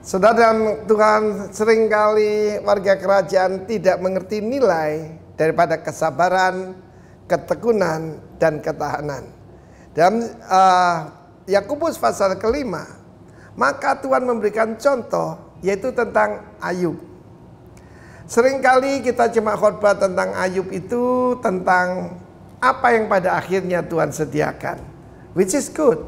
Saudara Tuhan, seringkali warga kerajaan tidak mengerti nilai daripada kesabaran, ketekunan, dan ketahanan. Dalam Yakobus pasal kelima, maka Tuhan memberikan contoh, yaitu tentang Ayub. Seringkali kita cuma khotbah tentang Ayub itu tentang apa yang pada akhirnya Tuhan sediakan, which is good.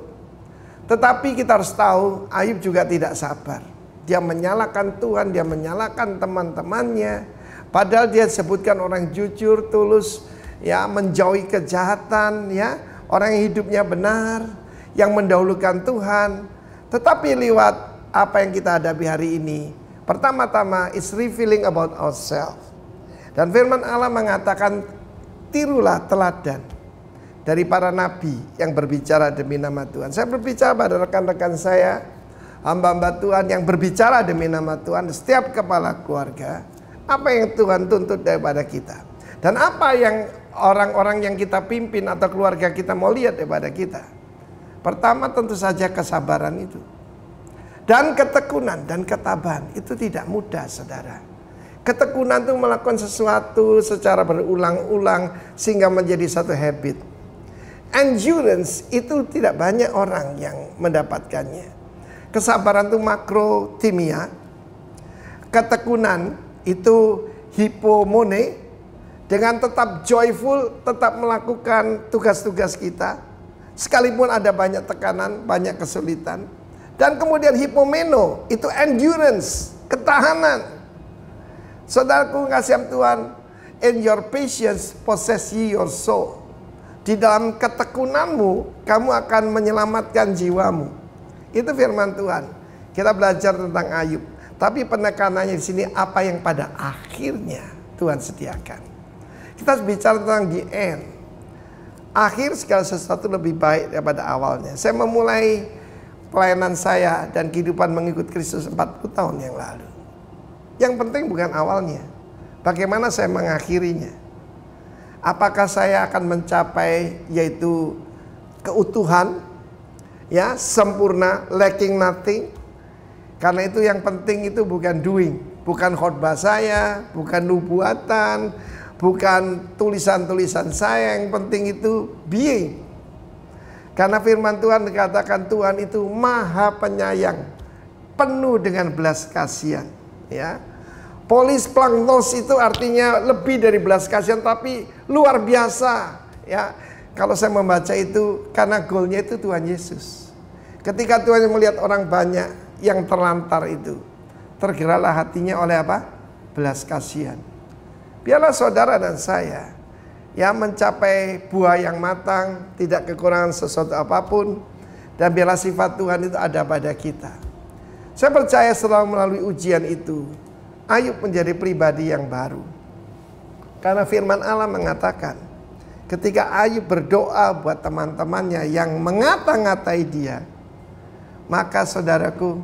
Tetapi kita harus tahu, Ayub juga tidak sabar. Dia menyalahkan Tuhan, dia menyalahkan teman-temannya. Padahal dia disebutkan orang jujur, tulus, ya, menjauhi kejahatan, ya, orang yang hidupnya benar, yang mendahulukan Tuhan. Tetapi lewat apa yang kita hadapi hari ini, pertama-tama is revealing about ourselves. Dan firman Allah mengatakan, tirulah teladan dari para nabi yang berbicara demi nama Tuhan. Saya berbicara pada rekan-rekan saya, hamba-hamba Tuhan yang berbicara demi nama Tuhan, setiap kepala keluarga, apa yang Tuhan tuntut daripada kita, dan apa yang orang-orang yang kita pimpin atau keluarga kita mau lihat daripada kita. Pertama tentu saja kesabaran itu, dan ketekunan dan ketabahan. Itu tidak mudah, saudara. Ketekunan itu melakukan sesuatu secara berulang-ulang sehingga menjadi satu habit. Endurance itu tidak banyak orang yang mendapatkannya. Kesabaran itu makrotimia. Ketekunan itu hipomone. Dengan tetap joyful, tetap melakukan tugas-tugas kita, sekalipun ada banyak tekanan, banyak kesulitan. Dan kemudian hipomeno, itu endurance, ketahanan. Saudaraku kasih Tuhan, in your patience possess ye your soul. Di dalam ketekunanmu, kamu akan menyelamatkan jiwamu. Itu firman Tuhan. Kita belajar tentang Ayub. Tapi penekanannya di sini apa yang pada akhirnya Tuhan sediakan. Kita bicara tentang the end. Akhir segala sesuatu lebih baik daripada awalnya. Saya memulai pelayanan saya dan kehidupan mengikut Kristus 40 tahun yang lalu. Yang penting bukan awalnya, bagaimana saya mengakhirinya. Apakah saya akan mencapai yaitu keutuhan, ya, sempurna, lacking nothing. Karena itu yang penting itu bukan doing, bukan khotbah saya, bukan nubuatan, bukan tulisan-tulisan saya. Yang penting itu being. Karena firman Tuhan dikatakan Tuhan itu maha penyayang, penuh dengan belas kasihan, ya. Polis planktos itu artinya lebih dari belas kasihan, tapi luar biasa, ya. Kalau saya membaca itu karena goalnya itu Tuhan Yesus. Ketika Tuhan melihat orang banyak yang terlantar itu, tergeraklah hatinya oleh apa? Belas kasihan. Biarlah saudara dan saya yang mencapai buah yang matang, tidak kekurangan sesuatu apapun, dan biarlah sifat Tuhan itu ada pada kita. Saya percaya setelah melalui ujian itu, Ayub menjadi pribadi yang baru. Karena firman Allah mengatakan, ketika Ayub berdoa buat teman-temannya yang mengata-ngatai dia, maka saudaraku,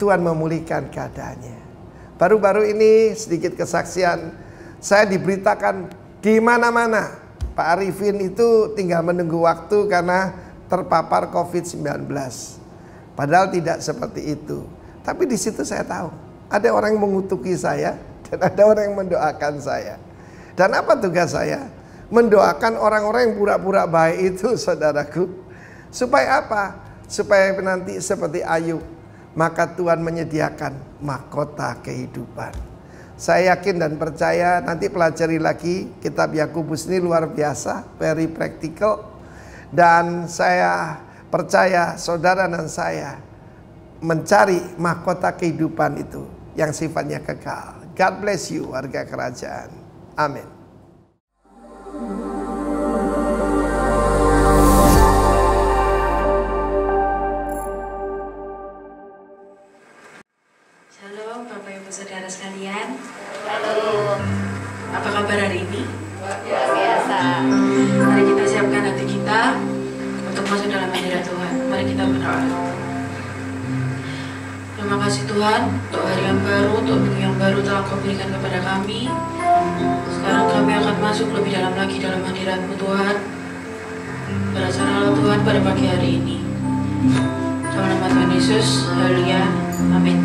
Tuhan memulihkan keadaannya. Baru-baru ini sedikit kesaksian, saya diberitakan di mana-mana Pak Arifin itu tinggal menunggu waktu karena terpapar COVID-19. Padahal tidak seperti itu. Tapi di situ saya tahu ada orang yang mengutuki saya dan ada orang yang mendoakan saya. Dan apa tugas saya? Mendoakan orang-orang yang pura-pura baik itu, saudaraku. Supaya apa? Supaya nanti seperti Ayub, maka Tuhan menyediakan mahkota kehidupan. Saya yakin dan percaya, nanti pelajari lagi kitab Yakobus ini luar biasa, very practical. Dan saya percaya saudara dan saya mencari mahkota kehidupan itu yang sifatnya kekal. God bless you warga kerajaan. Amin. Shalom Bapak Ibu Saudara sekalian. Halo. Apa kabar hari ini? Luar biasa. Mari kita siapkan hati kita untuk masuk dalam hadirat Tuhan. Mari kita berdoa. Terima kasih Tuhan untuk hari yang baru, untuk minggu yang baru telah Kau berikan kepada kami. Sekarang kami akan masuk lebih dalam lagi dalam hadirat-Mu Tuhan. Berasal Tuhan pada pagi hari ini. Dalam nama Tuhan Yesus, haleluya, amin.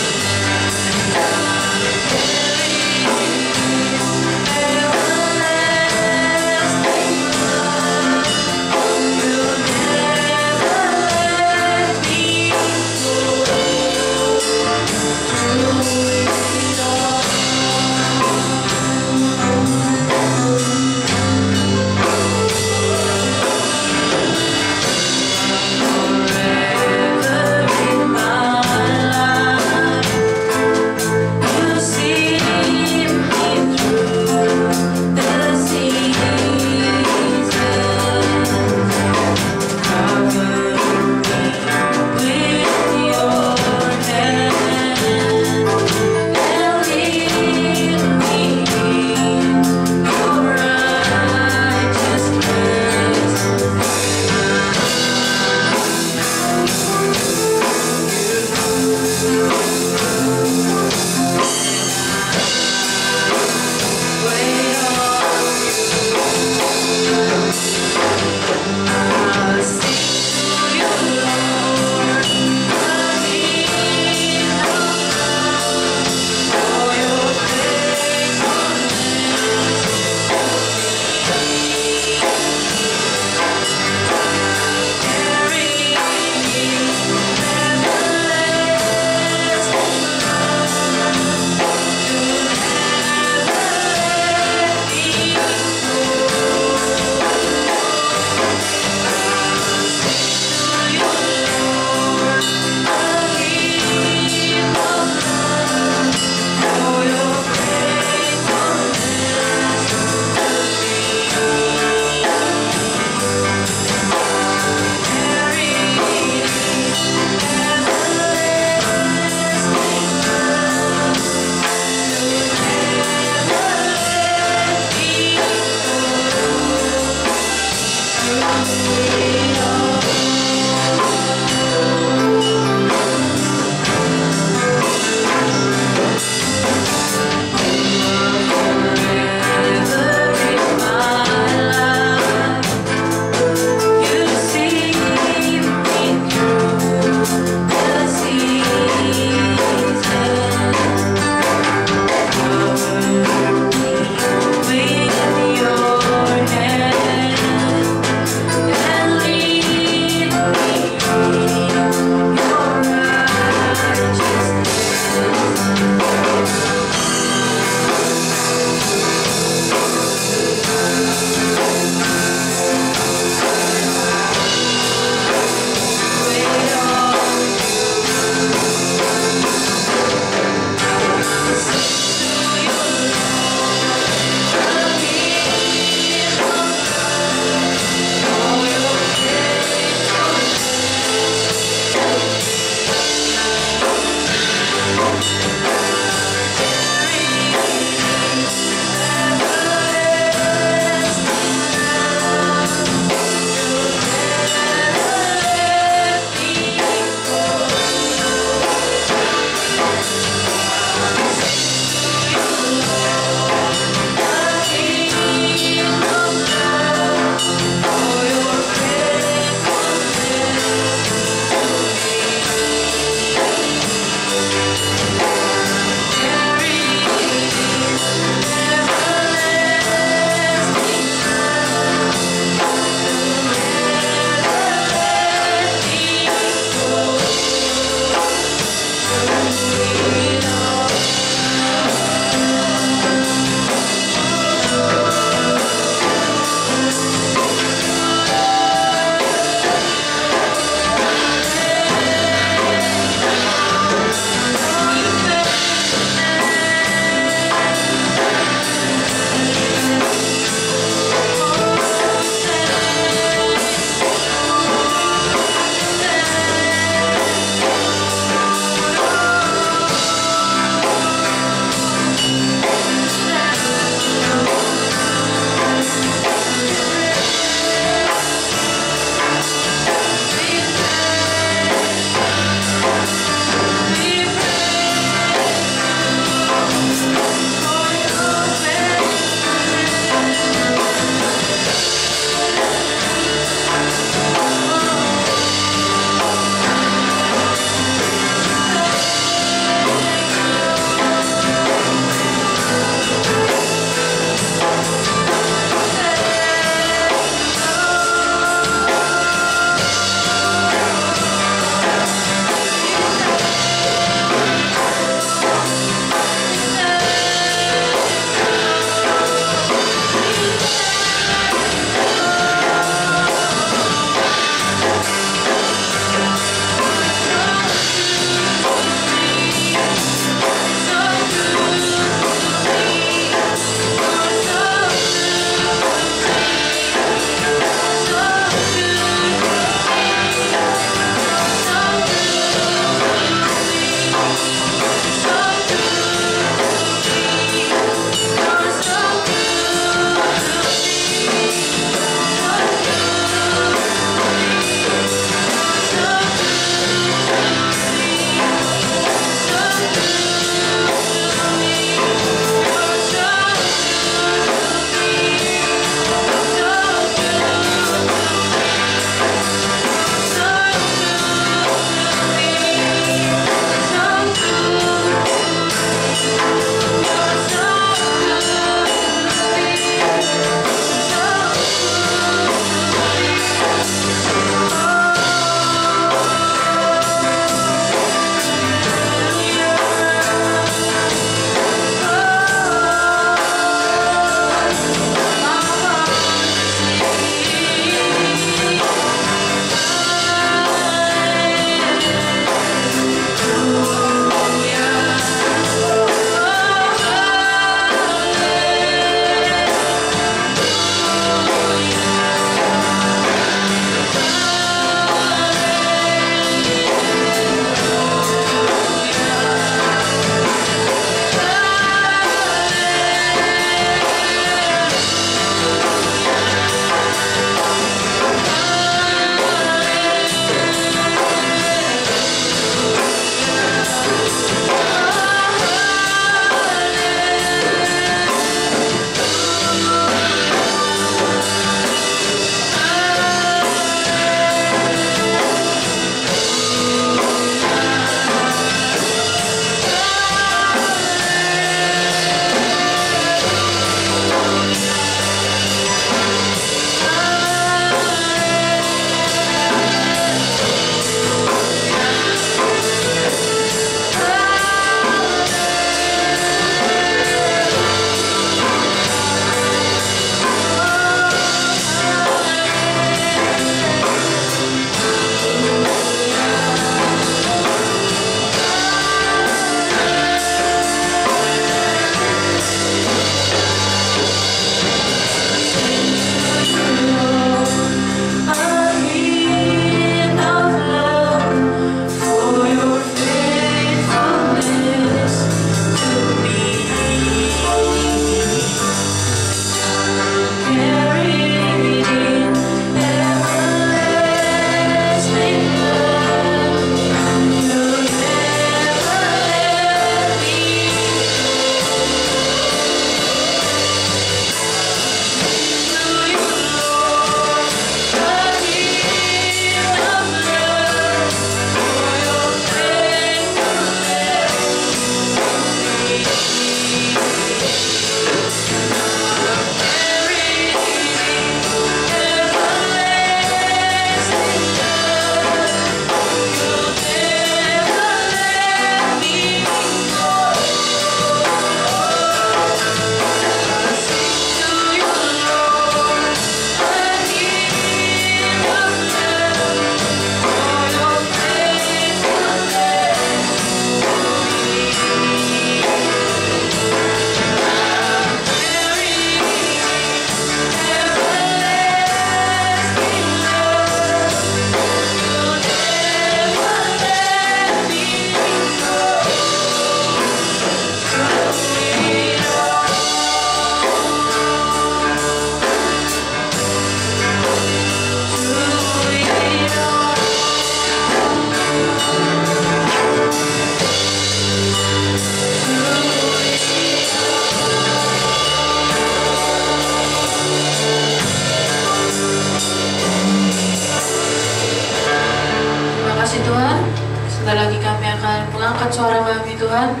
Tuhan. Sebentar lagi kami akan mengangkat suara kami Tuhan,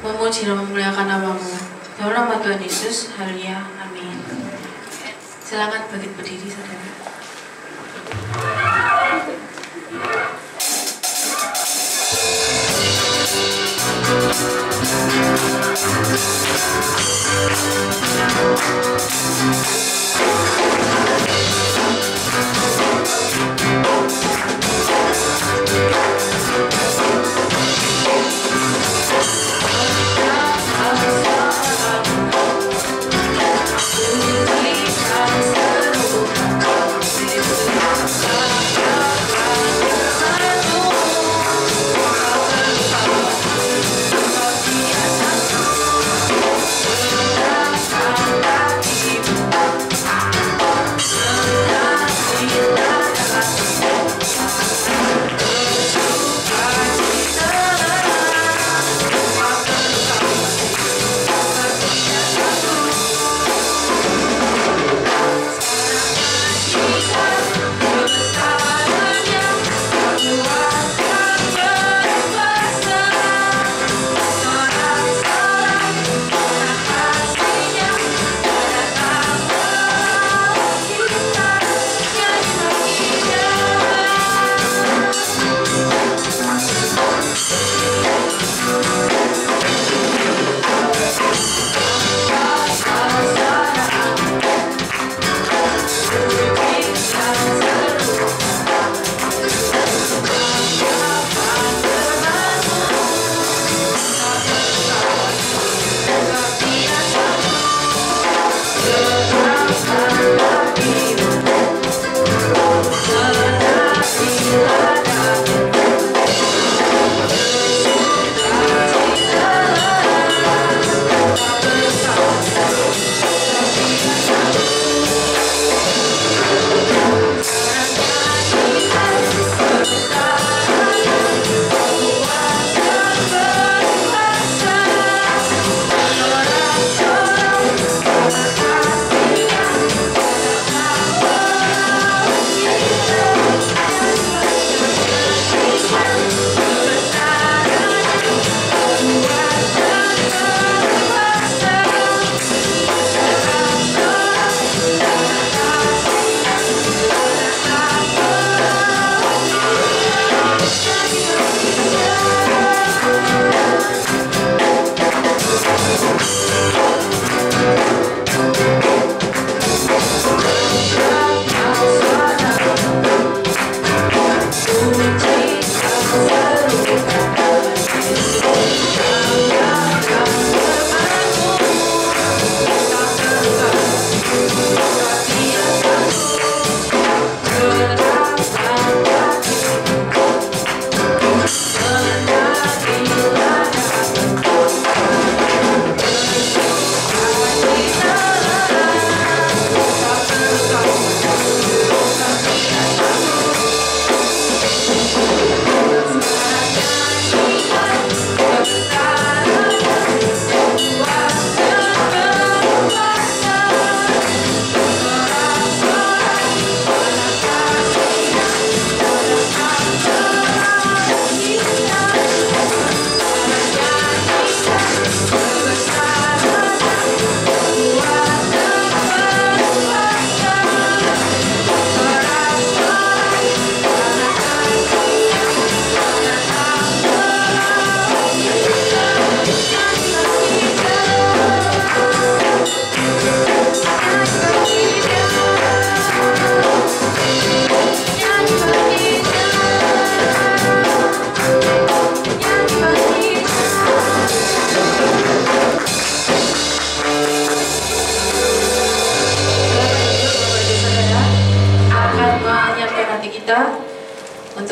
memuji dan memuliakan nama-Mu. Dalam nama Tuhan Yesus, haleluya, amin. Silakan bangkit berdiri saudara.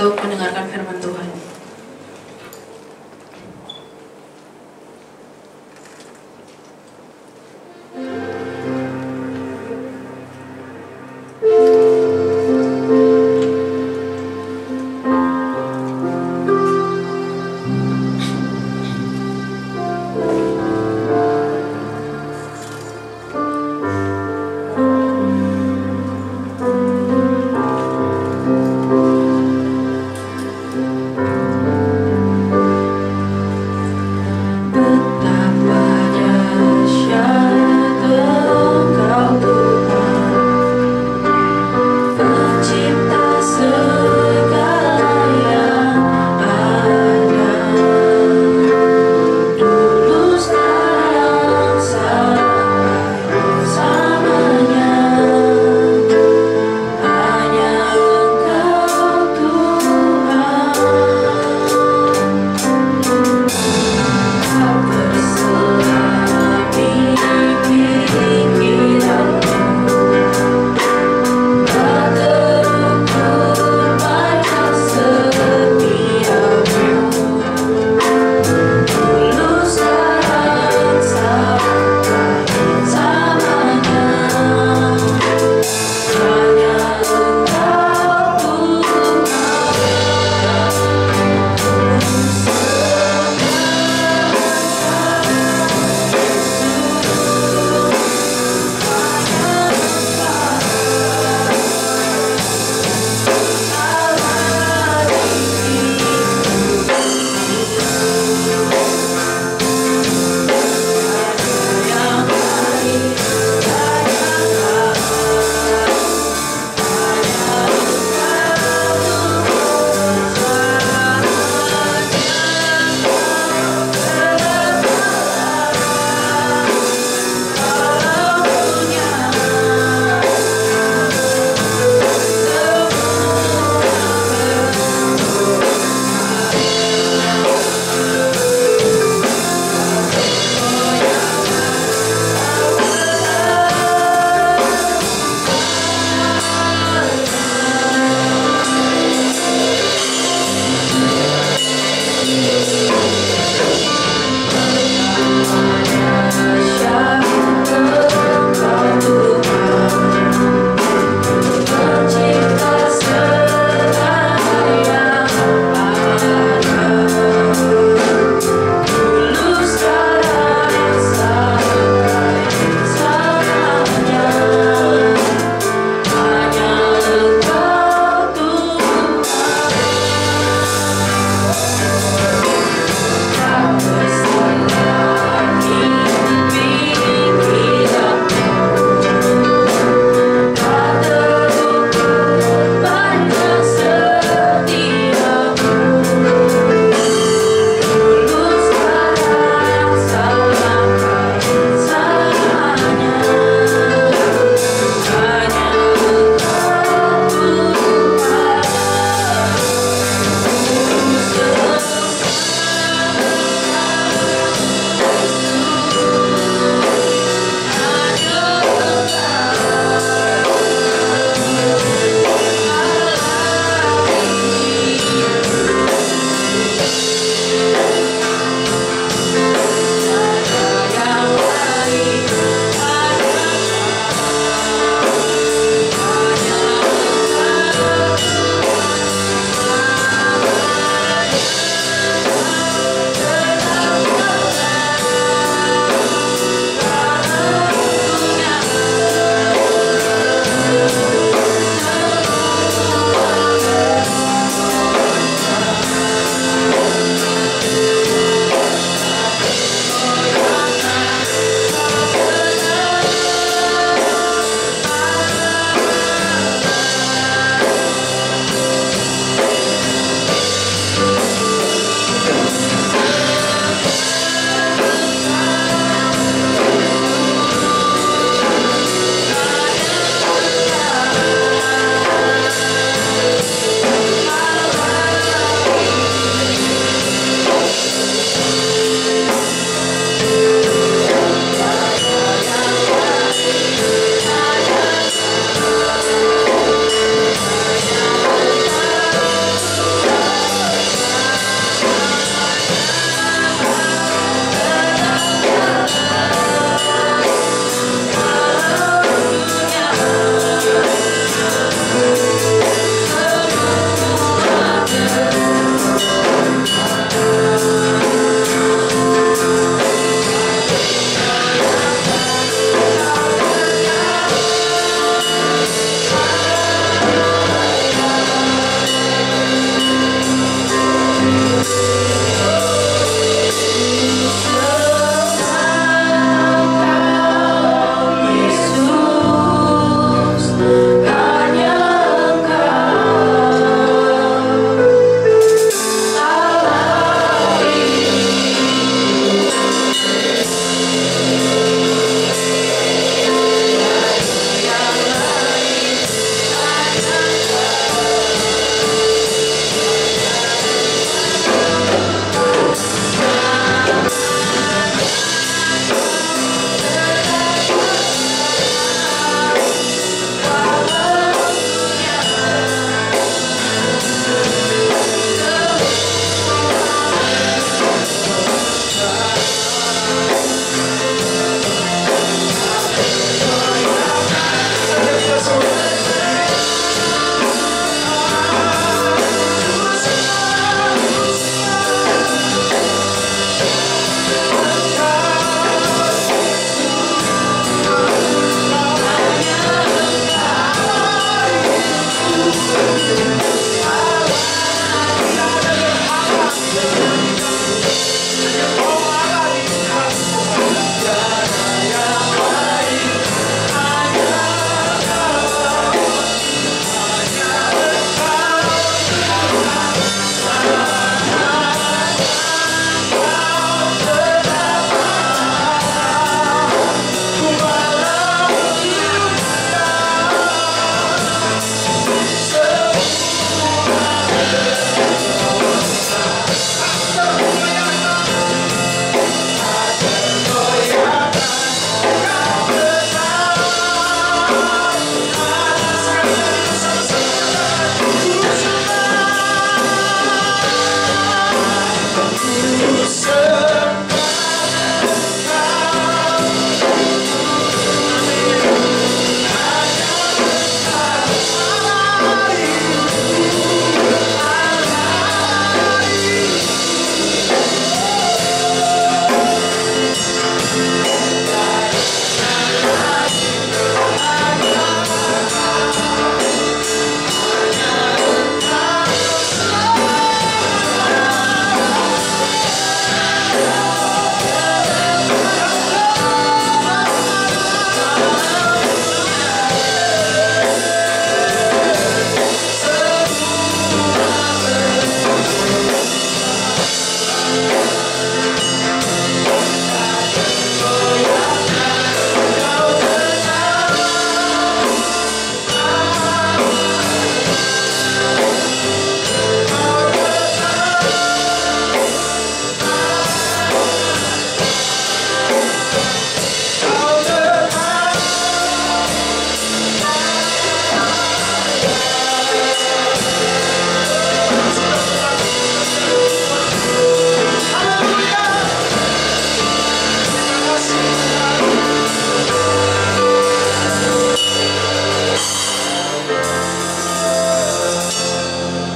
untuk mendengarkan firman Tuhan.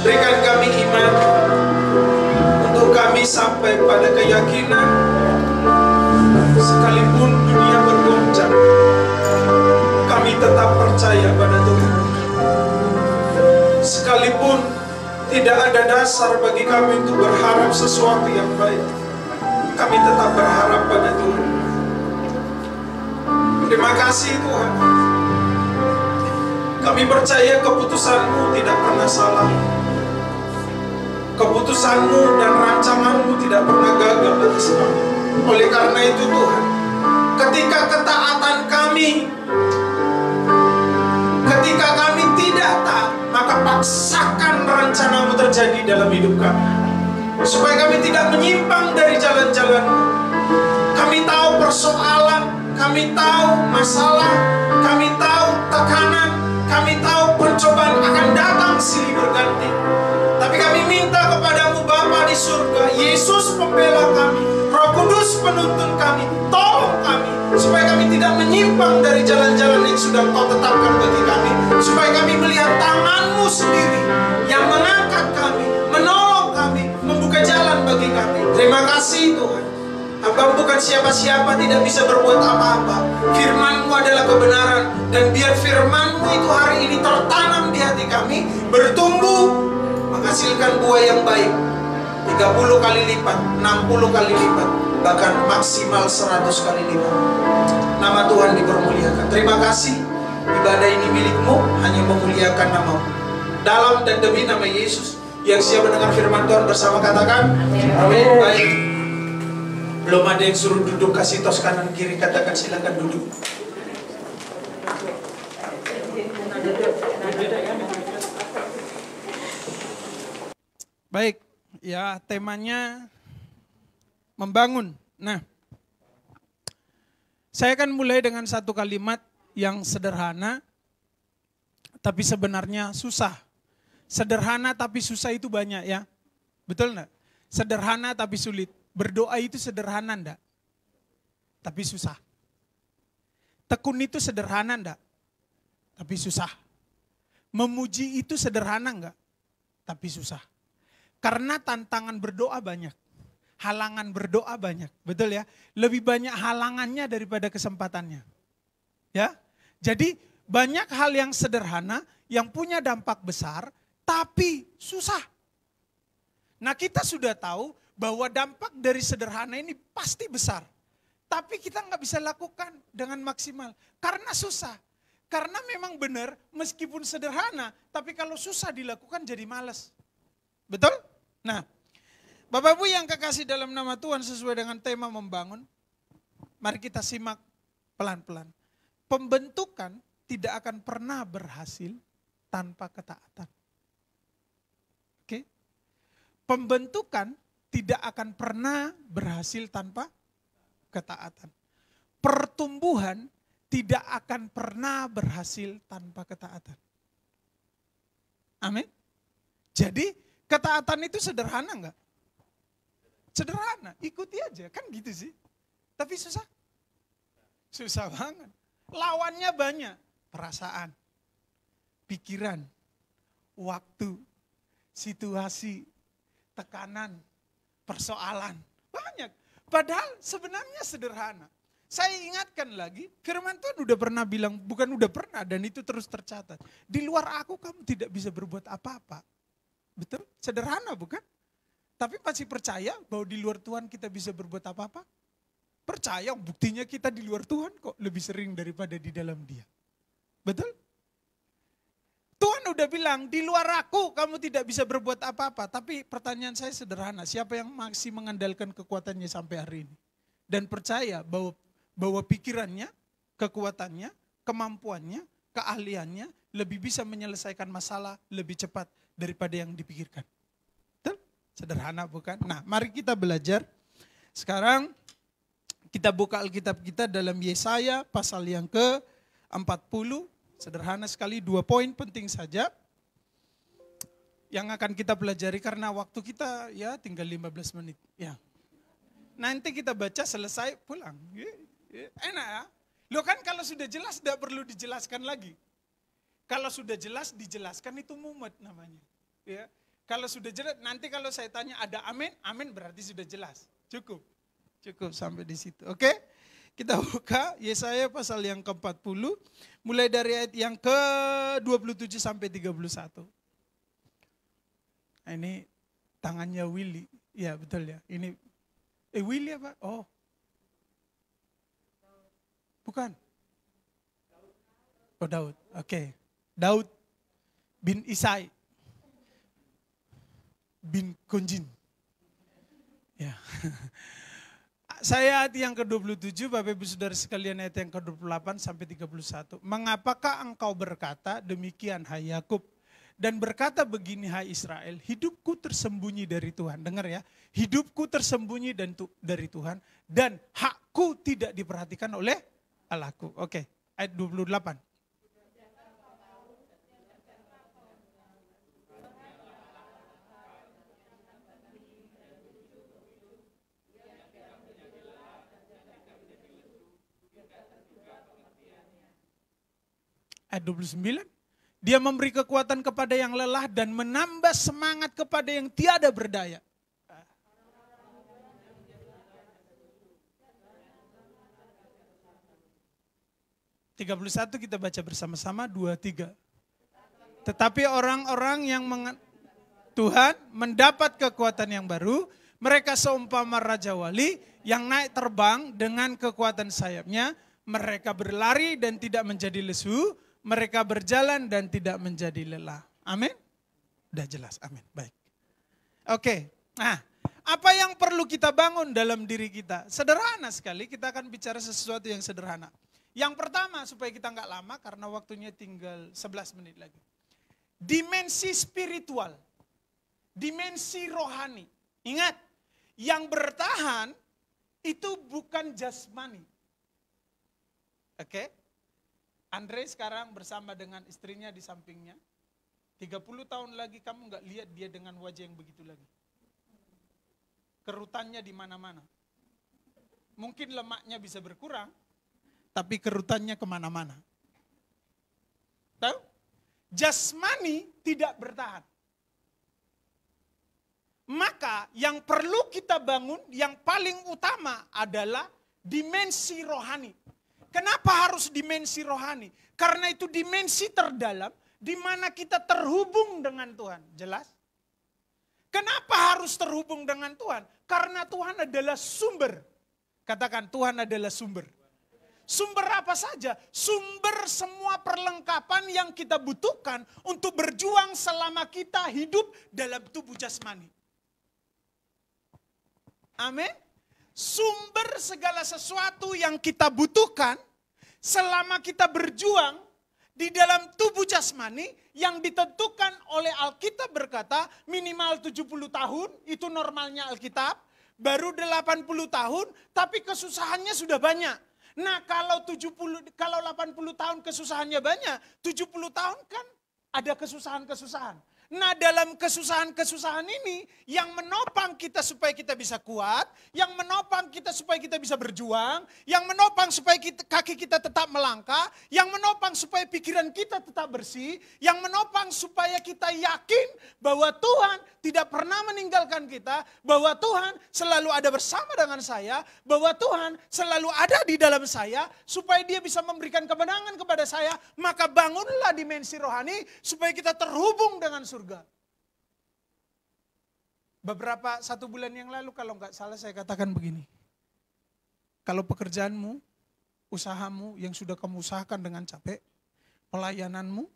Berikan kami iman untuk kami sampai pada keyakinan sekalipun dunia bergoncang, kami tetap percaya pada Tuhan. Sekalipun tidak ada dasar bagi kami untuk berharap sesuatu yang baik, kami tetap berharap pada Tuhan. Terima kasih Tuhan. Kami percaya keputusan-Mu tidak pernah salah. Keputusan-Mu dan rancangan-Mu tidak pernah gagal atas kami. Oleh karena itu Tuhan, ketika ketaatan kami, ketika kami tidak taat, maka paksakan rencana-Mu terjadi dalam hidup kami, supaya kami tidak menyimpang dari jalan-jalan-Mu. Kami tahu persoalan, kami tahu masalah, kami tahu tekanan, kami tahu pencobaan akan datang silih berganti. Tapi kami minta kepadamu Bapa di surga, Yesus pembela kami, Roh Kudus penuntun kami, tolong kami, supaya kami tidak menyimpang dari jalan-jalan yang sudah Kau tetapkan bagi kami, supaya kami melihat tangan-Mu sendiri yang mengangkat kami, menolong kami, membuka jalan bagi kami. Terima kasih Tuhan. Hamba bukan siapa-siapa, tidak bisa berbuat apa-apa. Firman-Mu adalah kebenaran, dan biar firman-Mu itu hari ini tertanam di hati kami, bertumbuh, menghasilkan buah yang baik, 30 kali lipat, 60 kali lipat, bahkan maksimal 100 kali lipat. Nama Tuhan dipermuliakan. Terima kasih, ibadah ini milik-Mu, hanya memuliakan nama-Mu. Dalam dan demi nama Yesus, yang siap mendengar firman Tuhan bersama katakan amin. Baik, belum ada yang suruh duduk, kasih tos kanan kiri, katakan silakan duduk. Baik, ya temanya membangun. Nah, saya akan mulai dengan satu kalimat yang sederhana, tapi sebenarnya susah. Sederhana tapi susah itu banyak ya, betul enggak? Sederhana tapi sulit. Berdoa itu sederhana enggak? Tapi susah. Tekun itu sederhana enggak? Tapi susah. Memuji itu sederhana enggak? Tapi susah. Karena tantangan berdoa banyak. Halangan berdoa banyak. Betul ya? Lebih banyak halangannya daripada kesempatannya. Ya. Jadi banyak hal yang sederhana yang punya dampak besar tapi susah. Nah, kita sudah tahu bahwa dampak dari sederhana ini pasti besar. Tapi kita nggak bisa lakukan dengan maksimal. Karena susah. Karena memang benar meskipun sederhana, tapi kalau susah dilakukan jadi malas. Betul? Nah, Bapak Ibu yang kekasih dalam nama Tuhan sesuai dengan tema membangun, mari kita simak pelan-pelan. Pembentukan tidak akan pernah berhasil tanpa ketaatan. Oke? Pembentukan tidak akan pernah berhasil tanpa ketaatan. Pertumbuhan tidak akan pernah berhasil tanpa ketaatan. Amin. Jadi ketaatan itu sederhana enggak? Sederhana, ikuti aja, kan gitu sih. Tapi susah. Susah banget. Lawannya banyak. Perasaan, pikiran, waktu, situasi, tekanan, persoalan. Banyak. Padahal sebenarnya sederhana. Saya ingatkan lagi, firman Tuhan udah pernah bilang, bukan udah pernah, dan itu terus tercatat. Di luar aku kamu tidak bisa berbuat apa-apa. Betul? Sederhana bukan? Tapi masih percaya bahwa di luar Tuhan kita bisa berbuat apa-apa? Percaya, buktinya kita di luar Tuhan kok lebih sering daripada di dalam Dia. Betul? Tuhan udah bilang, di luar aku kamu tidak bisa berbuat apa-apa. Tapi pertanyaan saya sederhana, siapa yang masih mengandalkan kekuatannya sampai hari ini? Dan percaya bahwa pikirannya, kekuatannya, kemampuannya, keahliannya lebih bisa menyelesaikan masalah lebih cepat daripada yang dipikirkan. Betul? Sederhana bukan? Nah, mari kita belajar. Sekarang kita buka Alkitab kita dalam Yesaya pasal yang ke-40. Sederhana sekali, 2 poin penting saja yang akan kita pelajari karena waktu kita ya tinggal 15 menit. Ya. Nanti kita baca selesai pulang. Enak ya? Loh kan kalau sudah jelas tidak perlu dijelaskan lagi. Kalau sudah jelas dijelaskan itu mumet namanya. Ya. Kalau sudah jelas, nanti kalau saya tanya ada amin, amin berarti sudah jelas. Cukup sampai di situ. Oke? Kita buka Yesaya pasal yang ke-40, mulai dari ayat yang ke-27 sampai 31. Nah, ini tangannya Willy. Ya betul ya. Ini Willy apa? Oh. Bukan. Oh Daud. Oke. Daud bin Isai bin Konjin. Ya. Saya ayat yang ke-27, Bapak Ibu Saudara sekalian ayat yang ke-28 sampai 31. Mengapakah engkau berkata demikian hai Yakub dan berkata begini hai Israel, hidupku tersembunyi dari Tuhan. Dengar ya, hidupku tersembunyi dari Tuhan dan hakku tidak diperhatikan oleh Allahku. Oke, ayat 28. Ayat 29, dia memberi kekuatan kepada yang lelah dan menambah semangat kepada yang tiada berdaya. 31 kita baca bersama-sama, 2, 3. Tetapi orang-orang yang Tuhan mendapat kekuatan yang baru, mereka seumpama Raja Wali yang naik terbang dengan kekuatan sayapnya, mereka berlari dan tidak menjadi lesu, mereka berjalan dan tidak menjadi lelah. Amin? Udah jelas, amin. Baik. Oke, nah apa yang perlu kita bangun dalam diri kita? Sederhana sekali, kita akan bicara sesuatu yang sederhana. Yang pertama, supaya kita nggak lama karena waktunya tinggal 11 menit lagi. Dimensi spiritual, dimensi rohani. Ingat, yang bertahan itu bukan jasmani. Oke? Andre sekarang bersama dengan istrinya di sampingnya. 30 tahun lagi kamu nggak lihat dia dengan wajah yang begitu lagi. Kerutannya di mana-mana. Mungkin lemaknya bisa berkurang, tapi kerutannya kemana-mana. Tahu? Jasmani tidak bertahan. Maka yang perlu kita bangun, yang paling utama adalah dimensi rohani. Kenapa harus dimensi rohani? Karena itu dimensi terdalam di mana kita terhubung dengan Tuhan. Jelas? Kenapa harus terhubung dengan Tuhan? Karena Tuhan adalah sumber. Katakan Tuhan adalah sumber. Sumber apa saja? Sumber semua perlengkapan yang kita butuhkan untuk berjuang selama kita hidup dalam tubuh jasmani. Amin. Sumber segala sesuatu yang kita butuhkan selama kita berjuang di dalam tubuh jasmani yang ditentukan oleh Alkitab berkata minimal 70 tahun, itu normalnya Alkitab, baru 80 tahun tapi kesusahannya sudah banyak. Nah kalau 80 tahun kesusahannya banyak, 70 tahun kan ada kesusahan-kesusahan. Nah dalam kesusahan-kesusahan ini yang menopang kita supaya kita bisa kuat, yang menopang kita supaya kita bisa berjuang, yang menopang supaya kaki kita tetap melangkah, yang menopang supaya pikiran kita tetap bersih, yang menopang supaya kita yakin bahwa Tuhan tidak pernah meninggalkan kita, bahwa Tuhan selalu ada bersama dengan saya, bahwa Tuhan selalu ada di dalam saya, supaya dia bisa memberikan kemenangan kepada saya, maka bangunlah dimensi rohani supaya kita terhubung dengan surga. Beberapa 1 bulan yang lalu kalau nggak salah saya katakan begini. Kalau pekerjaanmu, usahamu yang sudah kamu usahakan dengan capek, pelayananmu,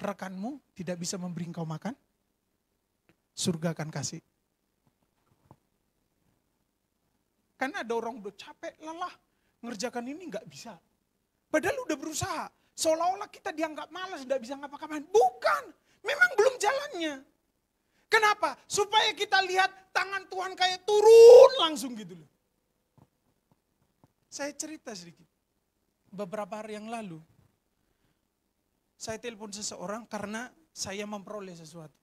rekanmu tidak bisa memberi engkau makan, surga akan kasih. Karena ada orang udah capek, lelah, ngerjakan ini nggak bisa. Padahal udah berusaha, seolah-olah kita dianggap malas, nggak bisa ngapa-ngapain. Bukan, memang belum jalannya. Kenapa? Supaya kita lihat tangan Tuhan kayak turun langsung gitu loh. Saya cerita sedikit. Beberapa hari yang lalu, saya telepon seseorang karena saya memperoleh sesuatu.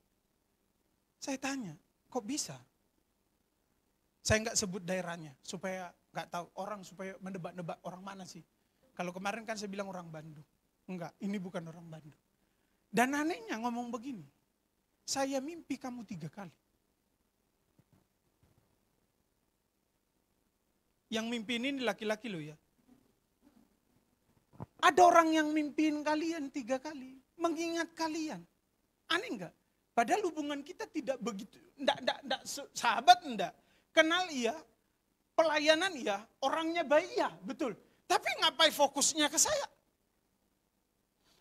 Saya tanya, kok bisa? Saya nggak sebut daerahnya, supaya nggak tahu orang, supaya menebak-nebak orang mana sih. Kalau kemarin kan saya bilang orang Bandung. Enggak, ini bukan orang Bandung. Dan anehnya ngomong begini, saya mimpi kamu 3 kali. Yang mimpi ini laki-laki loh ya. Ada orang yang mimpiin kalian 3 kali, mengingat kalian. Aneh enggak? Padahal hubungan kita tidak begitu, enggak sahabat enggak. Kenal iya, pelayanan iya, orangnya baik iya, betul. Tapi ngapain fokusnya ke saya?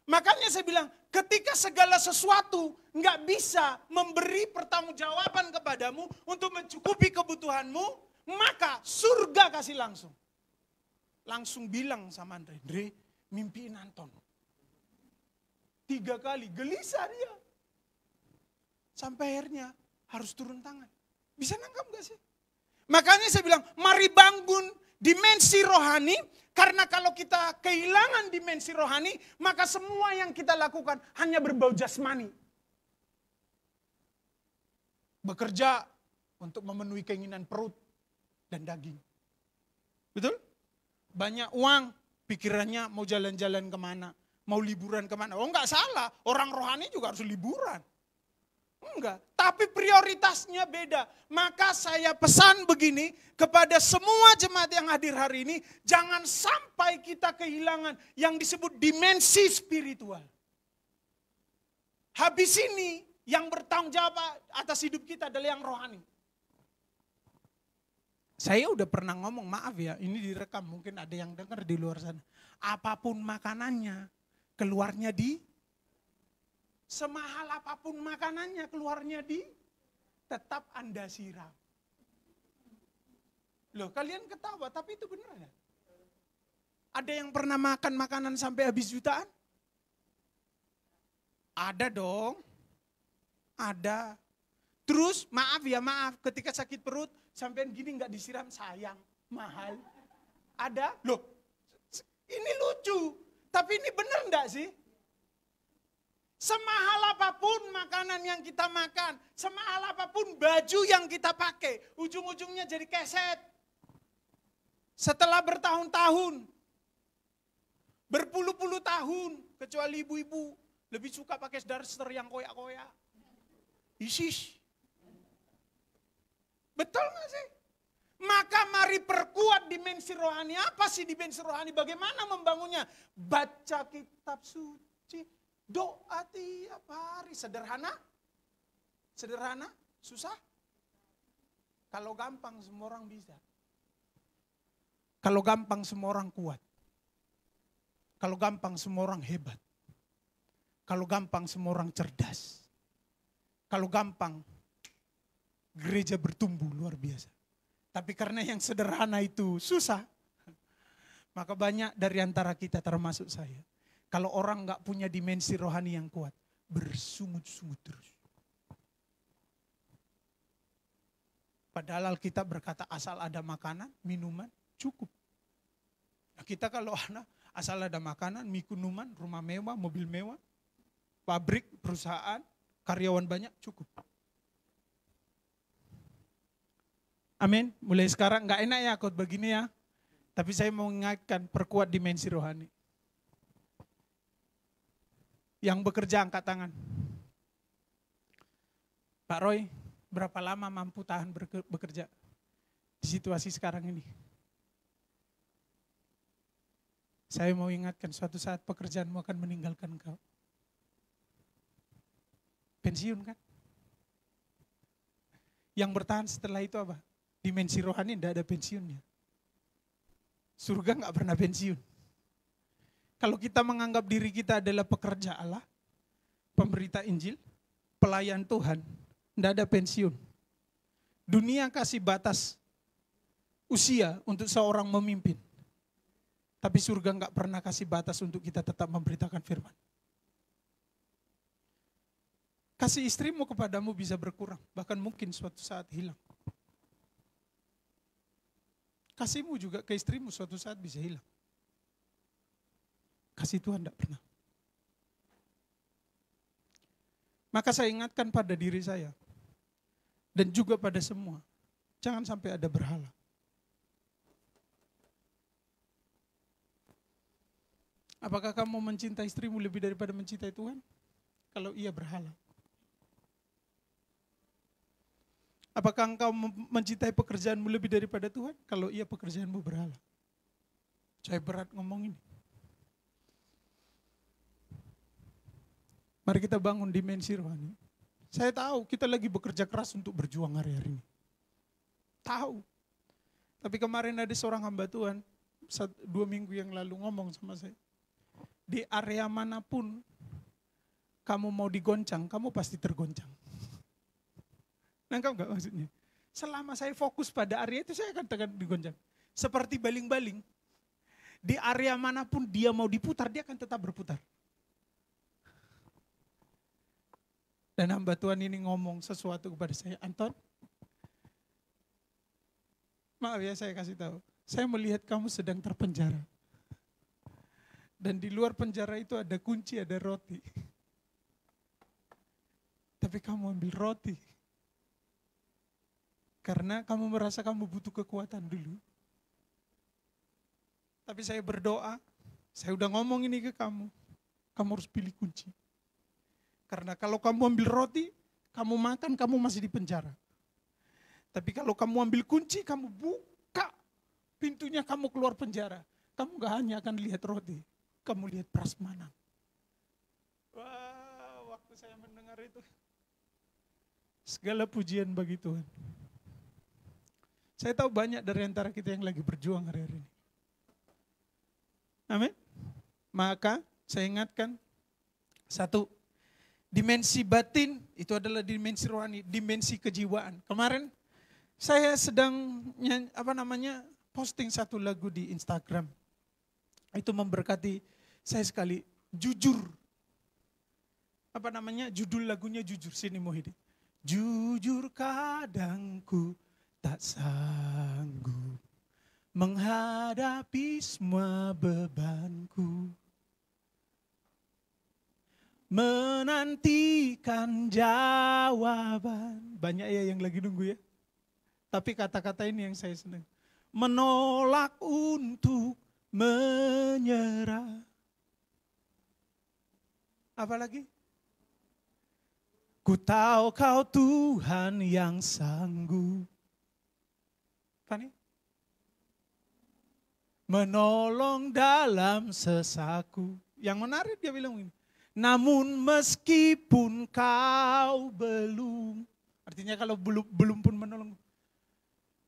Makanya saya bilang, ketika segala sesuatu nggak bisa memberi pertanggungjawaban kepadamu untuk mencukupi kebutuhanmu, maka surga kasih langsung. Langsung bilang sama Andre, mimpiin Anton. 3 kali, gelisah dia. Sampai akhirnya harus turun tangan. Bisa nangkap gak sih? Makanya saya bilang, mari bangun dimensi rohani, karena kalau kita kehilangan dimensi rohani, maka semua yang kita lakukan hanya berbau jasmani. Bekerja untuk memenuhi keinginan perut dan daging. Betul? Banyak uang, pikirannya mau jalan-jalan kemana, mau liburan kemana. Oh enggak salah, orang rohani juga harus liburan. Enggak, tapi prioritasnya beda. Maka saya pesan begini kepada semua jemaat yang hadir hari ini, jangan sampai kita kehilangan yang disebut dimensi spiritual. Habis ini yang bertanggung jawab atas hidup kita adalah yang rohani. Saya udah pernah ngomong, maaf ya, ini direkam, mungkin ada yang dengar di luar sana. Apapun makanannya, keluarnya semahal apapun makanannya, keluarnya tetap Anda siram. Loh kalian ketawa, tapi itu benar ya? Ada yang pernah makan makanan sampai habis jutaan? Ada dong. Ada. Terus maaf, ketika sakit perut, sampai gini nggak disiram, sayang, mahal. Ada? Loh, ini lucu. Tapi ini benar enggak sih? Semahal apapun makanan yang kita makan, semahal apapun baju yang kita pakai, ujung-ujungnya jadi keset. Setelah bertahun-tahun, berpuluh-puluh tahun, kecuali ibu-ibu, lebih suka pakai darster yang koyak-koyak. Isis. Betul gak sih? Maka mari perkuat dimensi rohani. Apa sih dimensi rohani? Bagaimana membangunnya? Baca kitab suci. Doa tiap hari. Sederhana? Sederhana? Susah? Kalau gampang semua orang bisa. Kalau gampang semua orang kuat. Kalau gampang semua orang hebat. Kalau gampang semua orang cerdas. Kalau gampang gereja bertumbuh luar biasa. Tapi karena yang sederhana itu susah. Maka banyak dari antara kita termasuk saya. Kalau orang gak punya dimensi rohani yang kuat, bersungut-sungut terus. Padahal Alkitab berkata asal ada makanan, minuman, cukup. Nah, kita kalau asal ada makanan, minuman, rumah mewah, mobil mewah, pabrik, perusahaan, karyawan banyak cukup. Amin. Mulai sekarang nggak enak ya khotbah begini ya. Tapi saya mau mengingatkan, perkuat dimensi rohani. Yang bekerja angkat tangan. Pak Roy, berapa lama mampu tahan bekerja di situasi sekarang ini? Saya mau ingatkan, suatu saat pekerjaanmu akan meninggalkan kau. Pensiun kan? Yang bertahan setelah itu apa? Dimensi rohani tidak ada pensiunnya. Surga nggak pernah pensiun. Kalau kita menganggap diri kita adalah pekerja Allah, pemberita Injil, pelayan Tuhan, tidak ada pensiun. Dunia kasih batas usia untuk seorang memimpin. Tapi surga nggak pernah kasih batas untuk kita tetap memberitakan firman. Kasih istrimu kepadamu bisa berkurang, bahkan mungkin suatu saat hilang. Kasihmu juga ke istrimu suatu saat bisa hilang. Kasih Tuhan tidak pernah. Maka saya ingatkan pada diri saya, dan juga pada semua, jangan sampai ada berhala. Apakah kamu mencintai istrimu lebih daripada mencintai Tuhan? Kalau iya berhala. Apakah engkau mencintai pekerjaanmu lebih daripada Tuhan? Kalau iya pekerjaanmu berhala. Saya berat ngomong ini. Mari kita bangun dimensi rohani. Saya tahu kita lagi bekerja keras untuk berjuang hari-hari ini. Tahu. Tapi kemarin ada seorang hamba Tuhan, 2 minggu yang lalu ngomong sama saya. Di area manapun kamu mau digoncang, kamu pasti tergoncang. Nangkap enggak maksudnya? Selama saya fokus pada area itu saya akan digoncang. Seperti baling-baling. Di area manapun dia mau diputar, dia akan tetap berputar. Dan hamba Tuhan ini ngomong sesuatu kepada saya, Anton, maaf ya saya kasih tahu, saya melihat kamu sedang terpenjara. Dan di luar penjara itu ada kunci, ada roti. Tapi kamu ambil roti. Karena kamu merasa kamu butuh kekuatan dulu. Tapi saya berdoa, saya udah ngomong ini ke kamu harus pilih kunci. Karena kalau kamu ambil roti, kamu makan, kamu masih di penjara. Tapi kalau kamu ambil kunci, kamu buka pintunya, kamu keluar penjara. Kamu gak hanya akan lihat roti, kamu lihat prasmanan. Wah, waktu saya mendengar itu, segala pujian bagi Tuhan. Saya tahu banyak dari antara kita yang lagi berjuang hari-hari ini. Amin. Maka saya ingatkan, satu, dimensi batin itu adalah dimensi rohani, dimensi kejiwaan. Kemarin saya sedang posting satu lagu di Instagram. Itu memberkati saya sekali, jujur. Judul lagunya Jujur, Sini Muhyiddin. Jujur kadang ku tak sanggup menghadapi semua bebanku, menantikan jawaban. Banyak ya yang lagi nunggu ya. Tapi kata-kata ini yang saya senang. Menolak untuk menyerah. Apalagi? Ku tahu kau Tuhan yang sanggup. Apa nih? Menolong dalam sesaku. Yang menarik dia bilang ini. Namun meskipun kau belum. Artinya kalau belum pun menolong.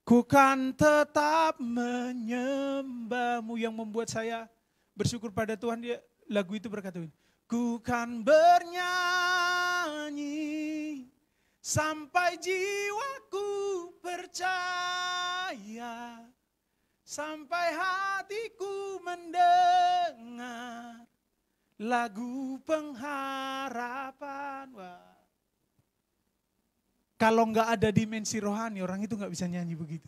Ku kan tetap menyembahmu. Yang membuat saya bersyukur pada Tuhan. Dia lagu itu berkata ini. Ku kan bernyanyi sampai jiwaku percaya, sampai hatiku mendengar lagu pengharapan. Wah. Kalau nggak ada dimensi rohani, orang itu nggak bisa nyanyi begitu.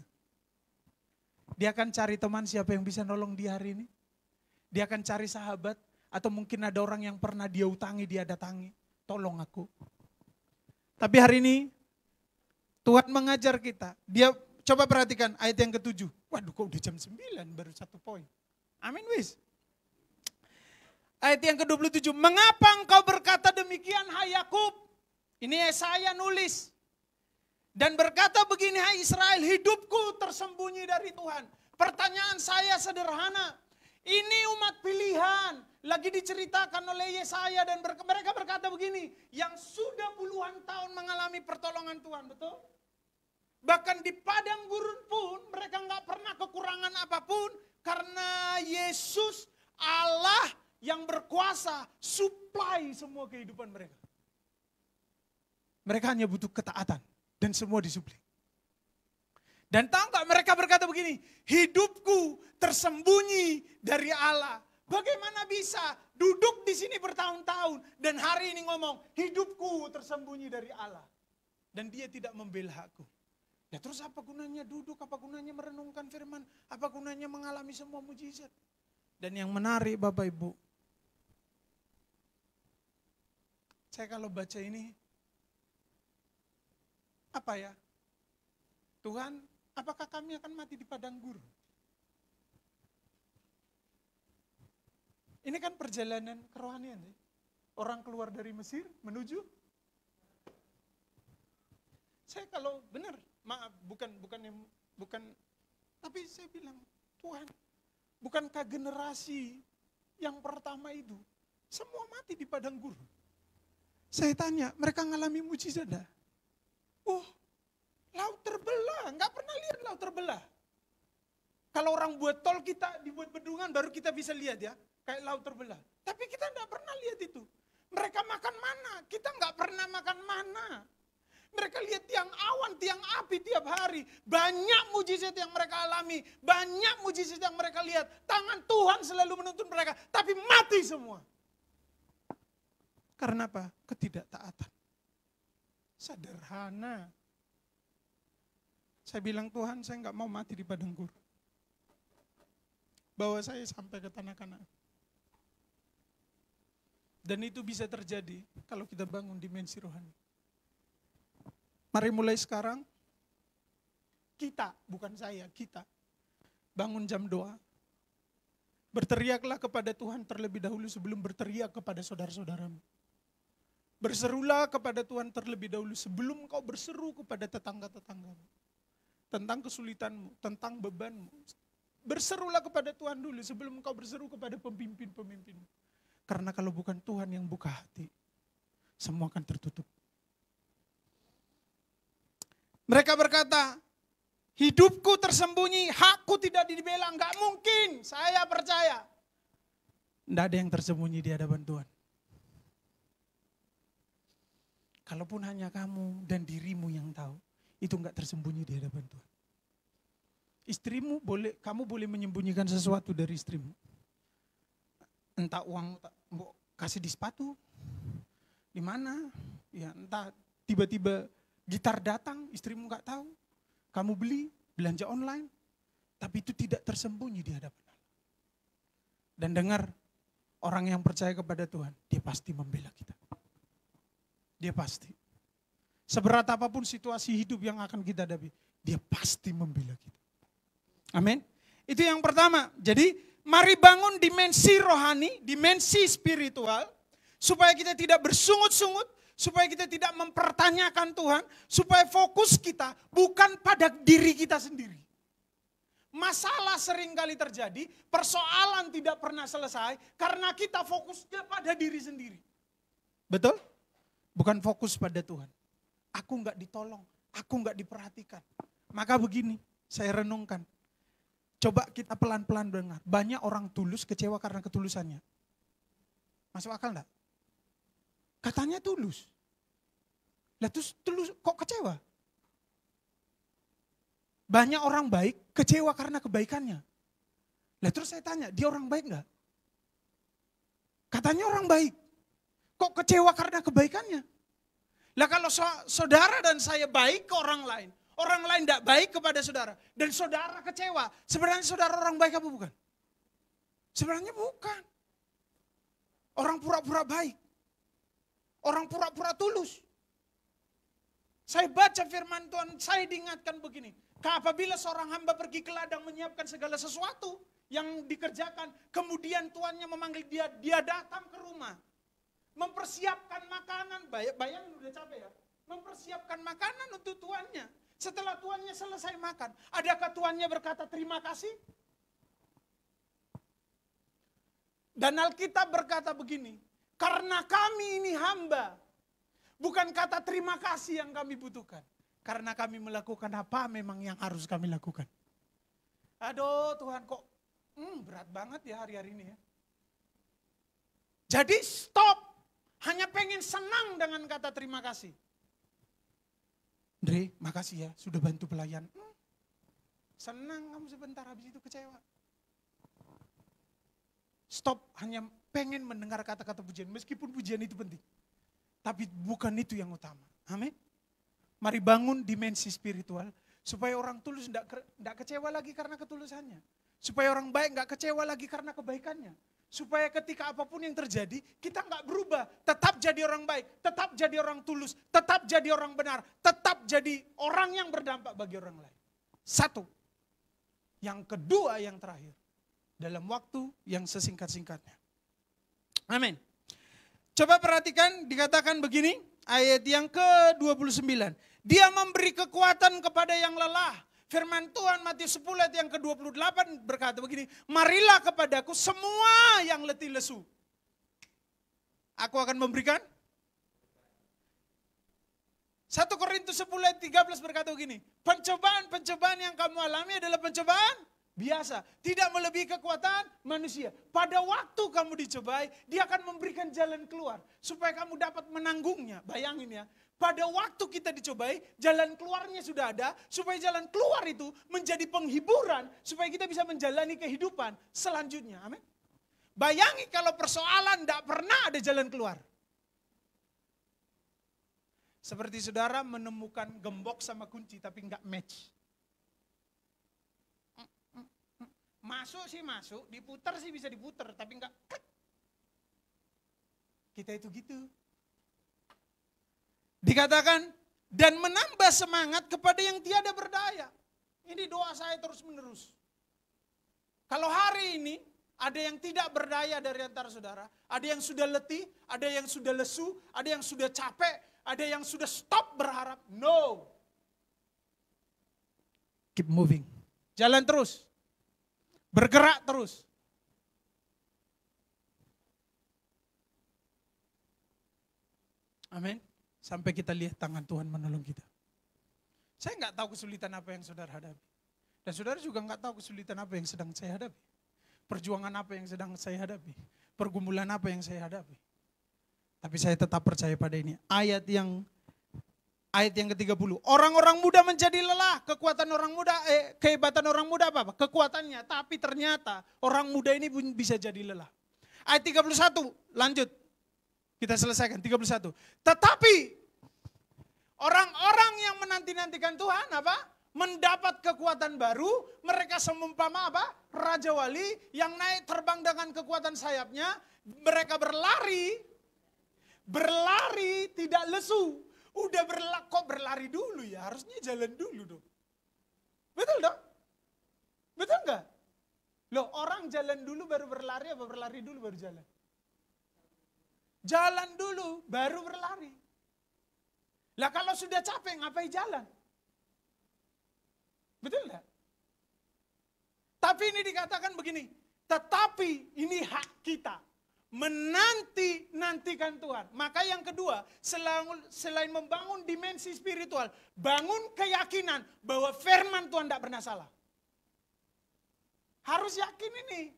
Dia akan cari teman siapa yang bisa nolong dia hari ini. Dia akan cari sahabat, atau mungkin ada orang yang pernah dia utangi, dia datangi. Tolong aku. Tapi hari ini Tuhan mengajar kita. Dia coba perhatikan ayat yang ke-7. Waduh kok udah jam 9 baru 1 poin. Amin wis. Ayat yang ke-27. Mengapa engkau berkata demikian hai Yakub? Ini Yesaya nulis. Dan berkata begini hai Israel, hidupku tersembunyi dari Tuhan. Pertanyaan saya sederhana. Ini umat pilihan. Lagi diceritakan oleh Yesaya dan mereka berkata begini. Yang sudah puluhan tahun mengalami pertolongan Tuhan, betul? Bahkan di padang gurun pun mereka nggak pernah kekurangan apapun. Karena Yesus Allah yang berkuasa supply semua kehidupan mereka. Mereka hanya butuh ketaatan dan semua disuplai. Dan tahu nggak mereka berkata begini, hidupku tersembunyi dari Allah. Bagaimana bisa duduk di sini bertahun-tahun dan hari ini ngomong hidupku tersembunyi dari Allah. Dan dia tidak membela aku. Ya terus apa gunanya duduk, apa gunanya merenungkan firman, apa gunanya mengalami semua mujizat. Dan yang menarik Bapak Ibu, saya kalau baca ini, apa ya? Tuhan, apakah kami akan mati di padang gurun? Ini kan perjalanan kerohanian. Ya? Orang keluar dari Mesir menuju. Saya kalau benar, maaf, bukan, tapi saya bilang, Tuhan, bukankah generasi yang pertama itu semua mati di padang gurun? Saya tanya, mereka ngalami mujizat enggak? Oh, laut terbelah, nggak pernah lihat laut terbelah. Kalau orang buat tol kita dibuat bendungan baru kita bisa lihat ya, kayak laut terbelah. Tapi kita nggak pernah lihat itu. Mereka makan mana, kita nggak pernah makan mana. Mereka lihat tiang awan, tiang api tiap hari. Banyak mujizat yang mereka alami, banyak mujizat yang mereka lihat. Tangan Tuhan selalu menuntun mereka, tapi mati semua. Karena apa? Ketidaktaatan. Sederhana. Saya bilang Tuhan, saya nggak mau mati di padang gurun. Bawa saya sampai ke tanah Kanaan. Dan itu bisa terjadi kalau kita bangun dimensi rohani. Mari mulai sekarang, kita, bukan saya, kita bangun jam doa. Berteriaklah kepada Tuhan terlebih dahulu sebelum berteriak kepada saudara-saudaramu. Berserulah kepada Tuhan terlebih dahulu sebelum kau berseru kepada tetangga-tetanggamu. Tentang kesulitanmu, tentang bebanmu. Berserulah kepada Tuhan dulu sebelum kau berseru kepada pemimpin-pemimpinmu. Karena kalau bukan Tuhan yang buka hati, semua akan tertutup. Mereka berkata, hidupku tersembunyi, hakku tidak dibela, enggak mungkin, saya percaya. Enggak ada yang tersembunyi di hadapan Tuhan. Kalaupun hanya kamu dan dirimu yang tahu, itu enggak tersembunyi di hadapan Tuhan. Istrimu boleh, kamu boleh menyembunyikan sesuatu dari istrimu. Entah uang kasih di sepatu, di mana, ya entah tiba-tiba gitar datang, istrimu enggak tahu. Kamu beli, belanja online, tapi itu tidak tersembunyi di hadapan Allah. Dan dengar, orang yang percaya kepada Tuhan, dia pasti membela kita. Dia pasti. Seberat apapun situasi hidup yang akan kita hadapi, dia pasti membela kita. Amin. Itu yang pertama. Jadi mari bangun dimensi rohani, dimensi spiritual, supaya kita tidak bersungut-sungut, supaya kita tidak mempertanyakan Tuhan, supaya fokus kita bukan pada diri kita sendiri. Masalah sering kali terjadi, persoalan tidak pernah selesai, karena kita fokusnya pada diri sendiri. Betul? Bukan fokus pada Tuhan. Aku enggak ditolong, aku enggak diperhatikan. Maka begini, saya renungkan. Coba kita pelan-pelan dengar. Banyak orang tulus kecewa karena ketulusannya. Masuk akal enggak? Katanya tulus. Lah terus tulus kok kecewa? Banyak orang baik kecewa karena kebaikannya. Lah terus saya tanya, dia orang baik enggak? Katanya orang baik. Kok kecewa karena kebaikannya? Lah kalau saudara dan saya baik ke orang lain tidak baik kepada saudara, dan saudara kecewa, sebenarnya saudara orang baik apa bukan? Sebenarnya bukan. Orang pura-pura baik. Orang pura-pura tulus. Saya baca firman Tuhan, saya diingatkan begini. Apabila seorang hamba pergi ke ladang menyiapkan segala sesuatu yang dikerjakan, kemudian tuannya memanggil dia datang ke rumah. Mempersiapkan makanan, bayangin udah capek ya. Mempersiapkan makanan untuk tuannya. Setelah tuannya selesai makan, adakah tuannya berkata terima kasih? Dan Alkitab berkata begini, karena kami ini hamba, bukan kata terima kasih yang kami butuhkan. Karena kami melakukan apa memang yang harus kami lakukan. Aduh Tuhan kok berat banget ya hari-hari ini ya. Jadi stop. Hanya pengen senang dengan kata terima kasih. Andre, makasih ya sudah bantu pelayan. Senang kamu sebentar, habis itu kecewa. Stop, hanya pengen mendengar kata-kata pujian. Meskipun pujian itu penting. Tapi bukan itu yang utama. Amin. Mari bangun dimensi spiritual. Supaya orang tulus tidak kecewa lagi karena ketulusannya. Supaya orang baik tidak kecewa lagi karena kebaikannya. Supaya ketika apapun yang terjadi, kita nggak berubah. Tetap jadi orang baik, tetap jadi orang tulus, tetap jadi orang benar. Tetap jadi orang yang berdampak bagi orang lain. Satu. Yang kedua, yang terakhir. Dalam waktu yang sesingkat-singkatnya. Amin. Coba perhatikan, dikatakan begini, ayat yang ke-29. Dia memberi kekuatan kepada yang lelah. Firman Tuhan Matius 10 ayat yang ke-28 berkata begini, marilah kepadaku semua yang letih lesu. Aku akan memberikan. 1 Korintus 10 ayat 13 berkata begini, pencobaan-pencobaan yang kamu alami adalah pencobaan biasa, tidak melebihi kekuatan manusia. Pada waktu kamu dicobai, dia akan memberikan jalan keluar supaya kamu dapat menanggungnya. Bayangin ya, pada waktu kita dicobai, jalan keluarnya sudah ada, supaya jalan keluar itu menjadi penghiburan, supaya kita bisa menjalani kehidupan selanjutnya. Amin. Bayangi kalau persoalan tidak pernah ada jalan keluar. Seperti saudara menemukan gembok sama kunci tapi nggak match. Masuk sih masuk, diputar sih bisa diputar, tapi enggak klik. Kita itu gitu. Dikatakan, dan menambah semangat kepada yang tiada berdaya. Ini doa saya terus menerus. Kalau hari ini ada yang tidak berdaya dari antara saudara, ada yang sudah letih, ada yang sudah lesu, ada yang sudah capek, ada yang sudah stop berharap. No. Keep moving. Jalan terus. Bergerak terus. Amin. Sampai kita lihat tangan Tuhan menolong kita. Saya nggak tahu kesulitan apa yang saudara hadapi. Dan saudara juga nggak tahu kesulitan apa yang sedang saya hadapi. Perjuangan apa yang sedang saya hadapi. Pergumulan apa yang saya hadapi. Tapi saya tetap percaya pada ini. Ayat yang ke-30. Orang-orang muda menjadi lelah. Kekuatan orang muda, kehebatan orang muda apa? Kekuatannya. Tapi ternyata orang muda ini pun bisa jadi lelah. Ayat 31, lanjut. Kita selesaikan, 31. Tetapi orang-orang yang menanti-nantikan Tuhan apa? Mendapat kekuatan baru. Mereka seumpama apa? Raja wali yang naik terbang dengan kekuatan sayapnya. Mereka berlari tidak lesu. Udah kok berlari dulu ya, harusnya jalan dulu dong. Betul dong? Betul enggak? Loh, orang jalan dulu baru berlari apa berlari dulu baru jalan? Jalan dulu baru berlari. Lah kalau sudah capek ngapain jalan? Betul enggak? Tapi ini dikatakan begini, tetapi ini hak kita. Menanti-nantikan Tuhan. Maka yang kedua, selain membangun dimensi spiritual, bangun keyakinan bahwa firman Tuhan tidak pernah salah. Harus yakin ini.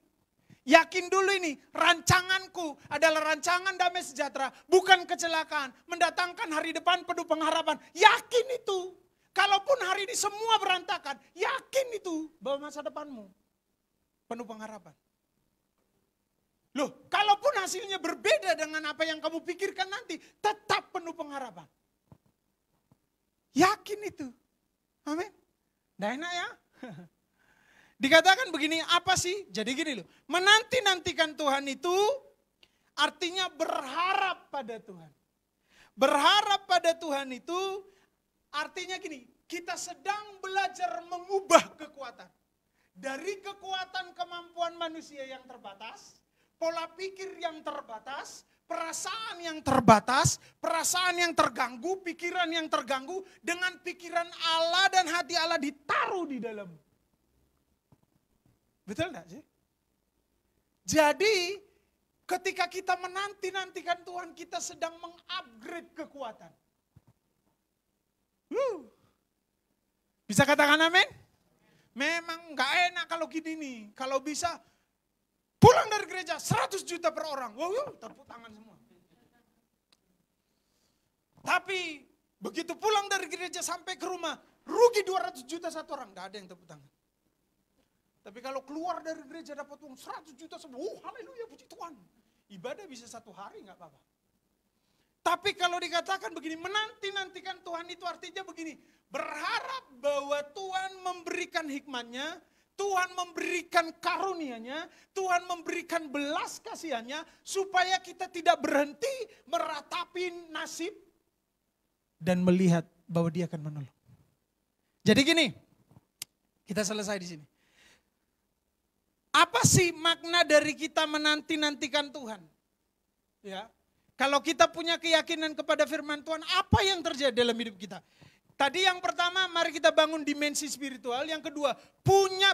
Yakin dulu ini, rancanganku adalah rancangan damai sejahtera, bukan kecelakaan, mendatangkan hari depan penuh pengharapan. Yakin itu. Kalaupun hari ini semua berantakan, yakin itu bahwa masa depanmu penuh pengharapan. Loh, kalaupun hasilnya berbeda dengan apa yang kamu pikirkan nanti, tetap penuh pengharapan. Yakin itu. Amin. Nah enak ya. Dikatakan begini, apa sih? Jadi gini loh, menanti-nantikan Tuhan itu artinya berharap pada Tuhan. Berharap pada Tuhan itu Artinya gini, kita sedang belajar mengubah kekuatan. Dari kekuatan kemampuan manusia yang terbatas, pola pikir yang terbatas, perasaan yang terbatas, perasaan yang terganggu, pikiran yang terganggu, dengan pikiran Allah dan hati Allah ditaruh di dalam. Betul enggak sih? Jadi ketika kita menanti-nantikan Tuhan, kita sedang mengupgrade kekuatan. Bisa katakan amin? Memang gak enak kalau gini nih. Kalau bisa pulang dari gereja 100 juta per orang. Wow, tepuk tangan semua. Tapi begitu pulang dari gereja sampai ke rumah, rugi 200 juta satu orang. Gak ada yang tepuk tangan. Tapi kalau keluar dari gereja dapat uang 100 juta semua, haleluya, puji Tuhan. Ibadah bisa 1 hari gak apa-apa. Tapi kalau dikatakan begini, menanti-nantikan Tuhan itu artinya begini, berharap bahwa Tuhan memberikan hikmatnya, Tuhan memberikan karunia-Nya, Tuhan memberikan belas kasihan-Nya, supaya kita tidak berhenti meratapi nasib dan melihat bahwa Dia akan menolong. Jadi gini, kita selesai di sini. Apa sih makna dari kita menanti-nantikan Tuhan? Ya. Kalau kita punya keyakinan kepada firman Tuhan, apa yang terjadi dalam hidup kita? Tadi yang pertama, mari kita bangun dimensi spiritual. Yang kedua,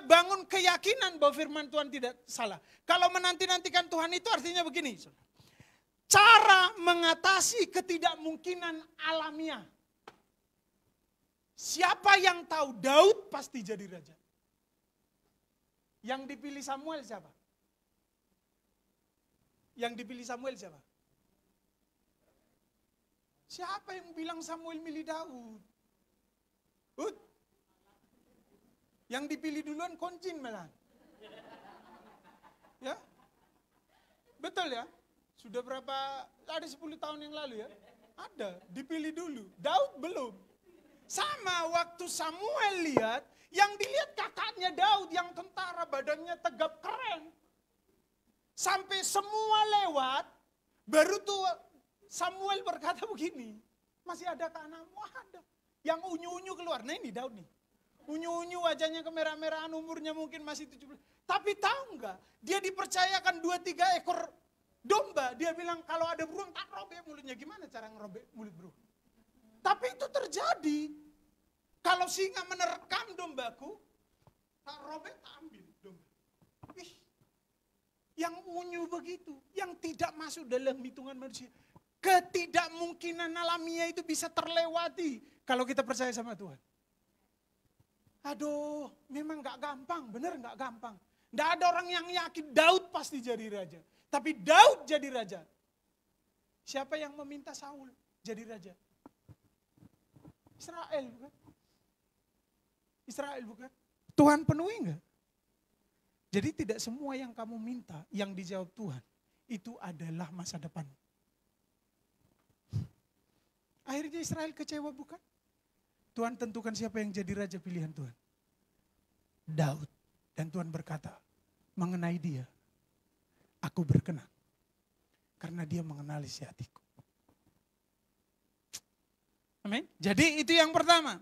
bangun keyakinan bahwa firman Tuhan tidak salah. Kalau menanti-nantikan Tuhan itu artinya begini. Cara mengatasi ketidakmungkinan alamiah. Siapa yang tahu Daud pasti jadi raja? Yang dipilih Samuel siapa? Yang dipilih Samuel siapa? Siapa yang bilang Samuel milih Daud? Yang dipilih duluan Koncin malah. Ya? Betul ya? Sudah berapa, ada 10 tahun yang lalu ya? Ada, dipilih dulu. Daud belum. Sama waktu Samuel lihat, yang dilihat kakaknya Daud yang tentara, badannya tegap keren. Sampai semua lewat, baru tuh Samuel berkata begini, masih ada anakmu? Ada. Yang unyu-unyu keluar, nah ini Daud nih. Unyu-unyu wajahnya kemerah-merahan, umurnya mungkin masih 17. Tapi tahu enggak, dia dipercayakan 2-3 ekor domba. Dia bilang kalau ada beruang tak robek mulutnya. Gimana cara ngerobek mulut beruang? Tapi itu terjadi. Kalau singa menerkam dombaku, tak robek tak ambil domba. Ih, yang unyu begitu, yang tidak masuk dalam hitungan manusia. Ketidakmungkinan alamiah itu bisa terlewati kalau kita percaya sama Tuhan. Aduh, memang gak gampang, bener gak gampang. Gak ada orang yang yakin Daud pasti jadi raja. Tapi Daud jadi raja. Siapa yang meminta Saul jadi raja? Israel bukan? Israel bukan? Tuhan penuhi enggak? Jadi tidak semua yang kamu minta, yang dijawab Tuhan, itu adalah masa depan. Akhirnya Israel kecewa bukan? Tuhan tentukan siapa yang jadi raja pilihan Tuhan. Daud. Dan Tuhan berkata, mengenai dia, aku berkenan. Karena dia mengenali isi hatiku. Amin. Jadi itu yang pertama.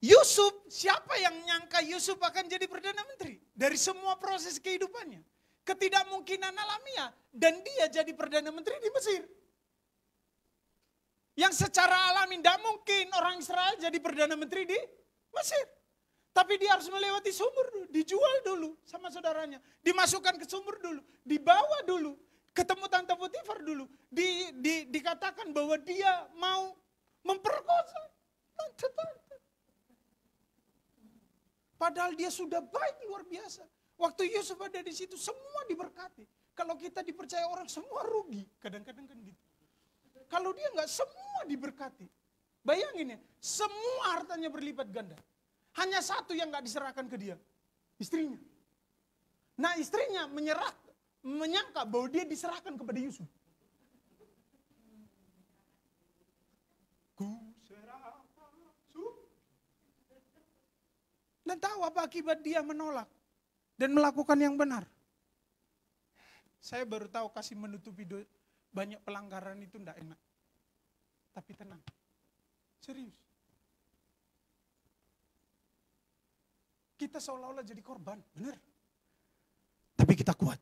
Yusuf, siapa yang nyangka Yusuf akan jadi Perdana Menteri? Dari semua proses kehidupannya. Ketidakmungkinan alamiah. Dan dia jadi Perdana Menteri di Mesir. Yang secara alami tidak mungkin orang Israel jadi Perdana Menteri di Mesir. Tapi dia harus melewati sumur dulu, dijual dulu sama saudaranya. Dimasukkan ke sumur dulu, dibawa dulu. Ketemu Tante Potifar dulu. Dikatakan bahwa dia mau memperkosa tante-tante. Padahal dia sudah baik luar biasa. Waktu Yusuf ada di situ semua diberkati. Kalau kita dipercaya orang semua rugi. Kadang-kadang kan gitu. Kalau dia enggak semua diberkati. Bayangin ya, semua hartanya berlipat ganda. Hanya satu yang enggak diserahkan ke dia. Istrinya. Nah istrinya menyangka bahwa dia diserahkan kepada Yusuf. Ku serahkan Yusuf. Dan tahu apa akibat dia menolak. Dan melakukan yang benar. Saya baru tahu kasih menutupi banyak pelanggaran itu enggak enak. Tapi tenang. Serius. Kita seolah-olah jadi korban, benar. Tapi kita kuat.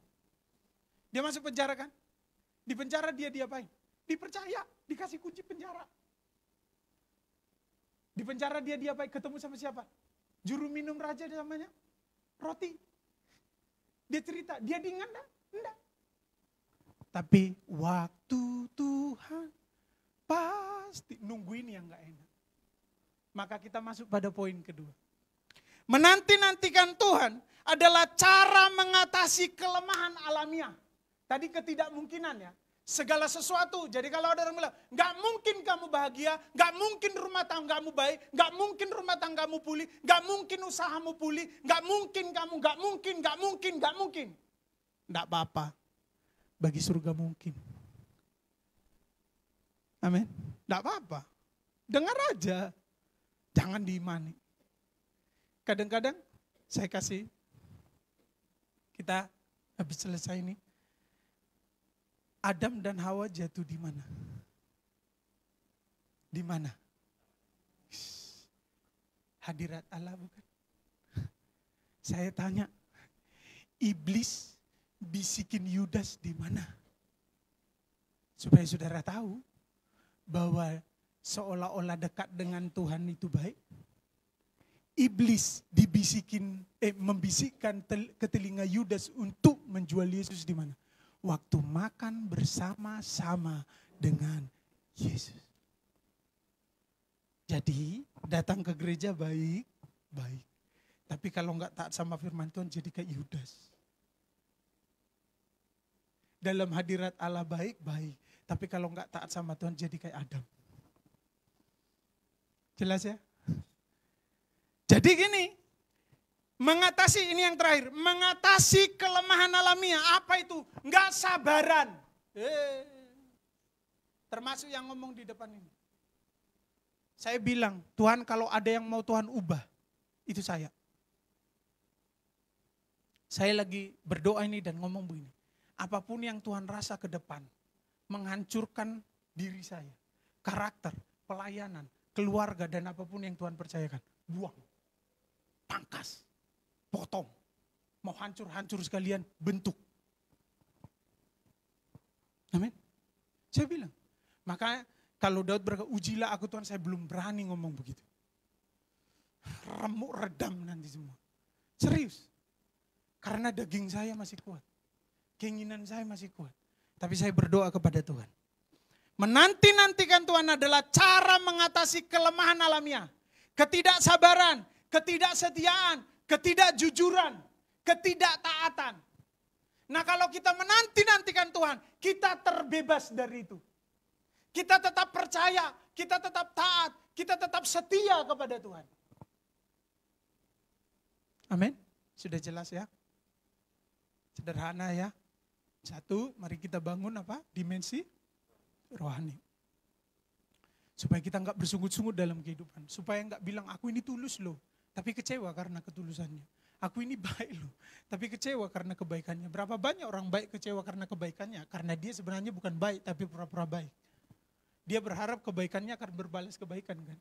Dia masuk penjara kan? Di penjara dia diapain? Dipercaya, dikasih kunci penjara. Di penjara dia diapain? Ketemu sama siapa? Juru minum raja namanya. Roti. Dia cerita, dia diingat enggak. Tapi waktu Tuhan pasti nungguin yang enggak enak. Maka kita masuk pada poin kedua. Menanti-nantikan Tuhan adalah cara mengatasi kelemahan alamiah. Tadi ketidakmungkinan ya. Segala sesuatu. Jadi kalau ada orang bilang, gak mungkin kamu bahagia, gak mungkin rumah tanggamu baik, gak mungkin rumah tanggamu pulih, gak mungkin usahamu pulih, gak mungkin kamu, gak mungkin. Gak apa-apa. Bagi surga mungkin. Amin. Gak apa-apa. Dengar aja. Jangan diimani. Kadang-kadang saya kasih, kita habis selesai ini. Adam dan Hawa jatuh di mana? Di mana? Hadirat Allah bukan? Saya tanya, iblis bisikin Yudas di mana? Supaya saudara tahu bahwa seolah-olah dekat dengan Tuhan itu baik. Iblis membisikkan ke telinga Yudas untuk menjual Yesus di mana? Waktu makan bersama-sama dengan Yesus. Jadi datang ke gereja baik. Tapi kalau enggak taat sama firman Tuhan jadi kayak Yudas. Dalam hadirat Allah baik. Tapi kalau enggak taat sama Tuhan jadi kayak Adam. Jelas ya? Jadi gini. Mengatasi ini yang terakhir, mengatasi kelemahan alamiah. Apa itu? Enggak sabaran. Termasuk yang ngomong di depan ini. Saya bilang, Tuhan kalau ada yang mau Tuhan ubah, itu saya. Saya lagi berdoa ini dan ngomong begini. Apapun yang Tuhan rasa ke depan, menghancurkan diri saya, karakter, pelayanan, keluarga dan apapun yang Tuhan percayakan, buang, pangkas. Potong, mau hancur sekalian, bentuk. Amin. Saya bilang, makanya kalau Daud berkata, ujilah aku Tuhan, saya belum berani ngomong begitu. Remuk redam nanti semua. Serius. Karena daging saya masih kuat. Keinginan saya masih kuat. Tapi saya berdoa kepada Tuhan. Menanti-nantikan Tuhan adalah cara mengatasi kelemahan alamiah. Ketidaksabaran, ketidaksetiaan, ketidakjujuran, ketidaktaatan. Nah kalau kita menanti-nantikan Tuhan, kita terbebas dari itu. Kita tetap percaya, kita tetap taat, kita tetap setia kepada Tuhan. Amin. Sudah jelas ya? Sederhana ya. Satu, mari kita bangun apa? Dimensi rohani. Supaya kita enggak bersungut-sungut dalam kehidupan. Supaya enggak bilang aku ini tulus loh. Tapi kecewa karena ketulusannya. Aku ini baik loh. Tapi kecewa karena kebaikannya. Berapa banyak orang baik kecewa karena kebaikannya. Karena dia sebenarnya bukan baik tapi pura-pura baik. Dia berharap kebaikannya akan berbalas kebaikan kan.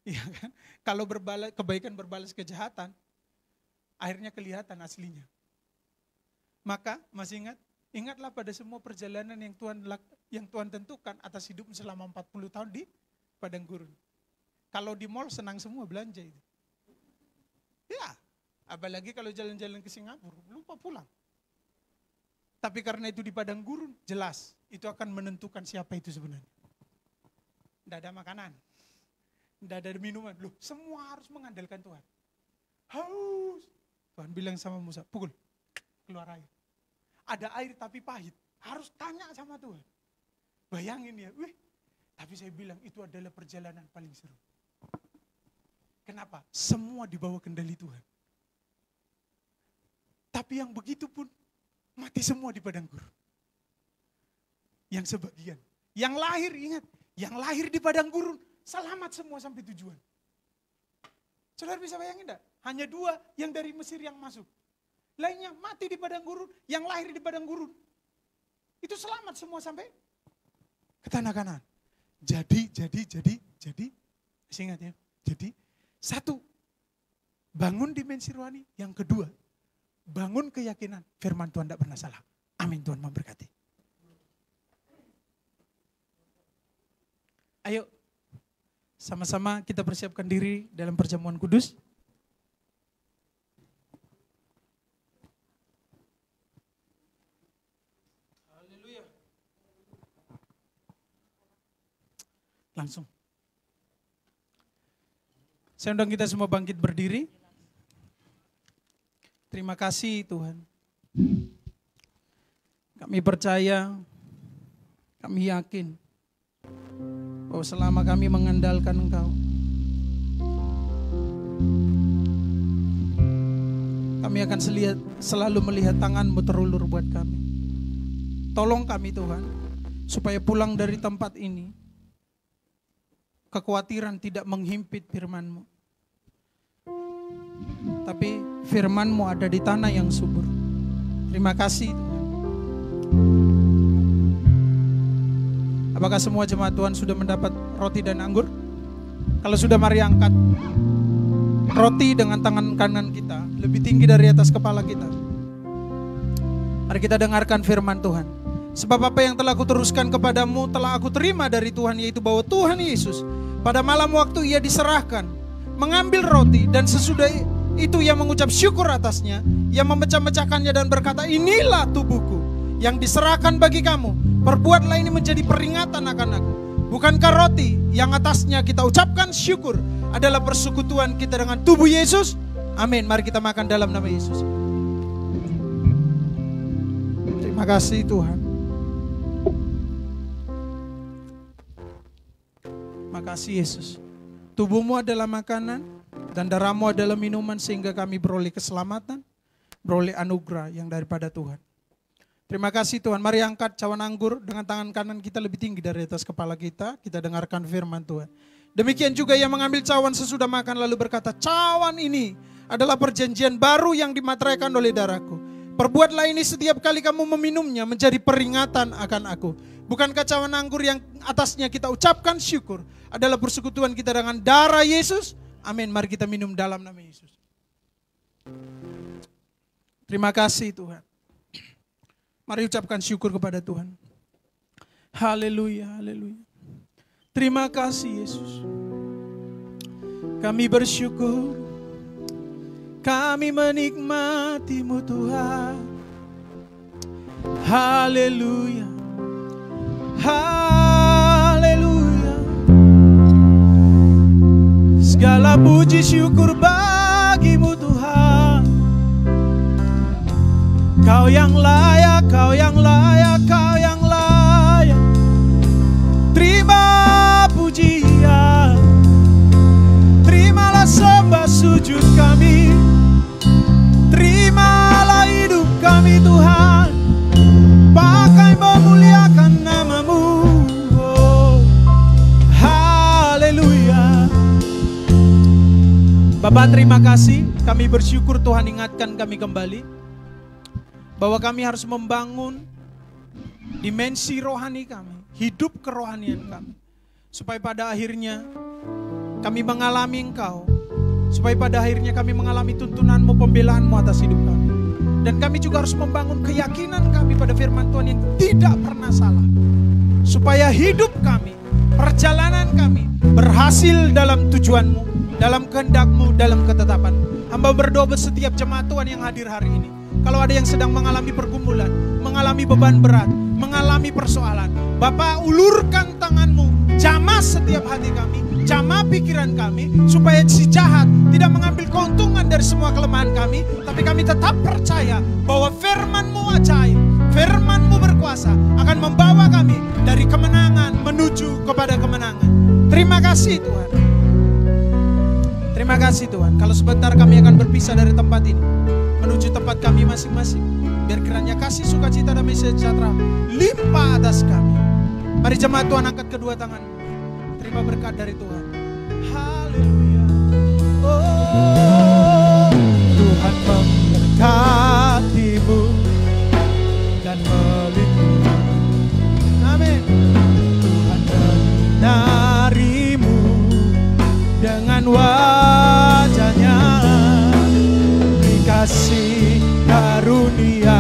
Iya kan. Kalau kebaikan berbalas kejahatan. Akhirnya kelihatan aslinya. Maka masih ingatlah pada semua perjalanan yang Tuhan tentukan atas hidup selama 40 tahun di padang gurun. Kalau di mall senang semua belanja itu. Ya, apalagi kalau jalan-jalan ke Singapura, lupa pulang. Tapi karena itu di padang gurun, jelas itu akan menentukan siapa itu sebenarnya. Tidak ada makanan, tidak ada minuman. Loh, semua harus mengandalkan Tuhan. Haus. Tuhan bilang sama Musa, pukul, keluar air. Ada air tapi pahit, harus tanya sama Tuhan. Bayangin ya, tapi saya bilang itu adalah perjalanan paling seru. Kenapa? Semua di bawah kendali Tuhan. Tapi yang begitu pun mati semua di padang gurun. Yang sebagian. Yang lahir, ingat. Yang lahir di padang gurun, selamat semua sampai tujuan. Saudara bisa bayangin enggak? Hanya 2 yang dari Mesir yang masuk. Lainnya mati di padang gurun, yang lahir di padang gurun. Itu selamat semua sampai ke tanah Kanaan. Jadi, masih ingat ya? Jadi, 1, bangun dimensi rohani. Yang kedua, bangun keyakinan firman Tuhan tidak pernah salah. Amin, Tuhan memberkati. Ayo, sama-sama kita persiapkan diri dalam perjamuan kudus. Haleluya. Langsung. Saya undang kita semua bangkit berdiri. Terima kasih Tuhan. Kami percaya, kami yakin bahwa selama kami mengandalkan Engkau, kami akan selalu melihat tangan-Mu terulur buat kami. Tolong kami Tuhan, supaya pulang dari tempat ini, kekhawatiran tidak menghimpit firman-Mu. Tapi firman-Mu ada di tanah yang subur. Terima kasih Tuhan. Apakah semua jemaat Tuhan sudah mendapat roti dan anggur? Kalau sudah, mari angkat roti dengan tangan kanan kita lebih tinggi dari atas kepala kita. Mari kita dengarkan firman Tuhan. Sebab apa yang telah kuteruskan kepadamu telah aku terima dari Tuhan, yaitu bahwa Tuhan Yesus pada malam waktu Ia diserahkan mengambil roti, dan sesudah itu Ia mengucap syukur atasnya, Ia memecah-mecahkannya dan berkata, inilah tubuhku yang diserahkan bagi kamu. Perbuatlah ini menjadi peringatan akan aku. Bukankah roti yang atasnya kita ucapkan syukur adalah persekutuan kita dengan tubuh Yesus? Amin. Mari kita makan dalam nama Yesus. Terima kasih Tuhan. Makasih Yesus. Tubuhmu adalah makanan dan darahmu adalah minuman, sehingga kami beroleh keselamatan, beroleh anugerah yang daripada Tuhan. Terima kasih Tuhan. Mari angkat cawan anggur dengan tangan kanan kita lebih tinggi dari atas kepala kita. Kita dengarkan firman Tuhan. Demikian juga Ia mengambil cawan sesudah makan lalu berkata, cawan ini adalah perjanjian baru yang dimateraikan oleh darahku. Perbuatlah ini setiap kali kamu meminumnya menjadi peringatan akan aku. Bukankah cawan anggur yang atasnya kita ucapkan syukur adalah persekutuan kita dengan darah Yesus? Amin. Mari kita minum dalam nama Yesus. Terima kasih Tuhan. Mari ucapkan syukur kepada Tuhan. Haleluya, haleluya. Terima kasih Yesus. Kami bersyukur, kami menikmati-Mu Tuhan. Haleluya, haleluya. Segala puji syukur bagi-Mu Tuhan. Kau yang layak, Kau yang layak, Kau yang layak. Terima pujian, terimalah sembah sujud kami, terimalah hidup kami Tuhan, pakai memuliakan nama-Mu. Oh, haleluya. Bapak, terima kasih, kami bersyukur Tuhan ingatkan kami kembali bahwa kami harus membangun dimensi rohani kami, hidup kerohanian kami, supaya pada akhirnya kami mengalami Engkau, supaya pada akhirnya kami mengalami tuntunan-Mu, pembelaan-Mu atas hidup kami. Dan kami juga harus membangun keyakinan kami pada firman Tuhan yang tidak pernah salah, supaya hidup kami, perjalanan kami berhasil dalam tujuan-Mu, dalam kehendak-Mu, dalam ketetapan. Hamba berdoa buat setiap jemaat Tuhan yang hadir hari ini. Kalau ada yang sedang mengalami pergumulan, mengalami beban berat, mengalami persoalan, Bapak ulurkan tangan-Mu, jamah setiap hati kami, jamah pikiran kami, supaya si jahat tidak mengambil keuntungan dari semua kelemahan kami, tapi kami tetap percaya bahwa firman-Mu ajaib, firman-Mu berkuasa akan membawa kami dari kemenangan menuju kepada kemenangan. Terima kasih Tuhan. Terima kasih Tuhan. Kalau sebentar kami akan berpisah dari tempat ini menuju tempat kami masing-masing, biar kiranya kasih, sukacita, damai sejahtera limpah atas kami. Mari jemaat Tuhan angkat kedua tangan, terima berkat dari Tuhan. Haleluya. Oh, Tuhan memberkati-Mu dan melindungi. Amin. Tuhan menyinari-Mu dengan wajah-Nya. kasih karunia,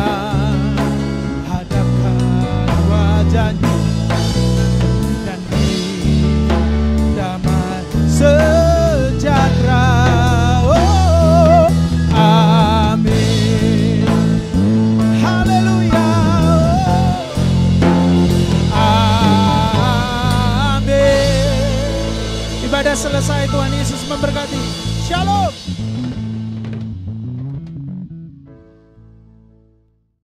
hadapkan wajahnya dan damai sejahtera. Oh, amin. Haleluya. Amin. Ibadah selesai, Tuhan Yesus memberkati. Shalom.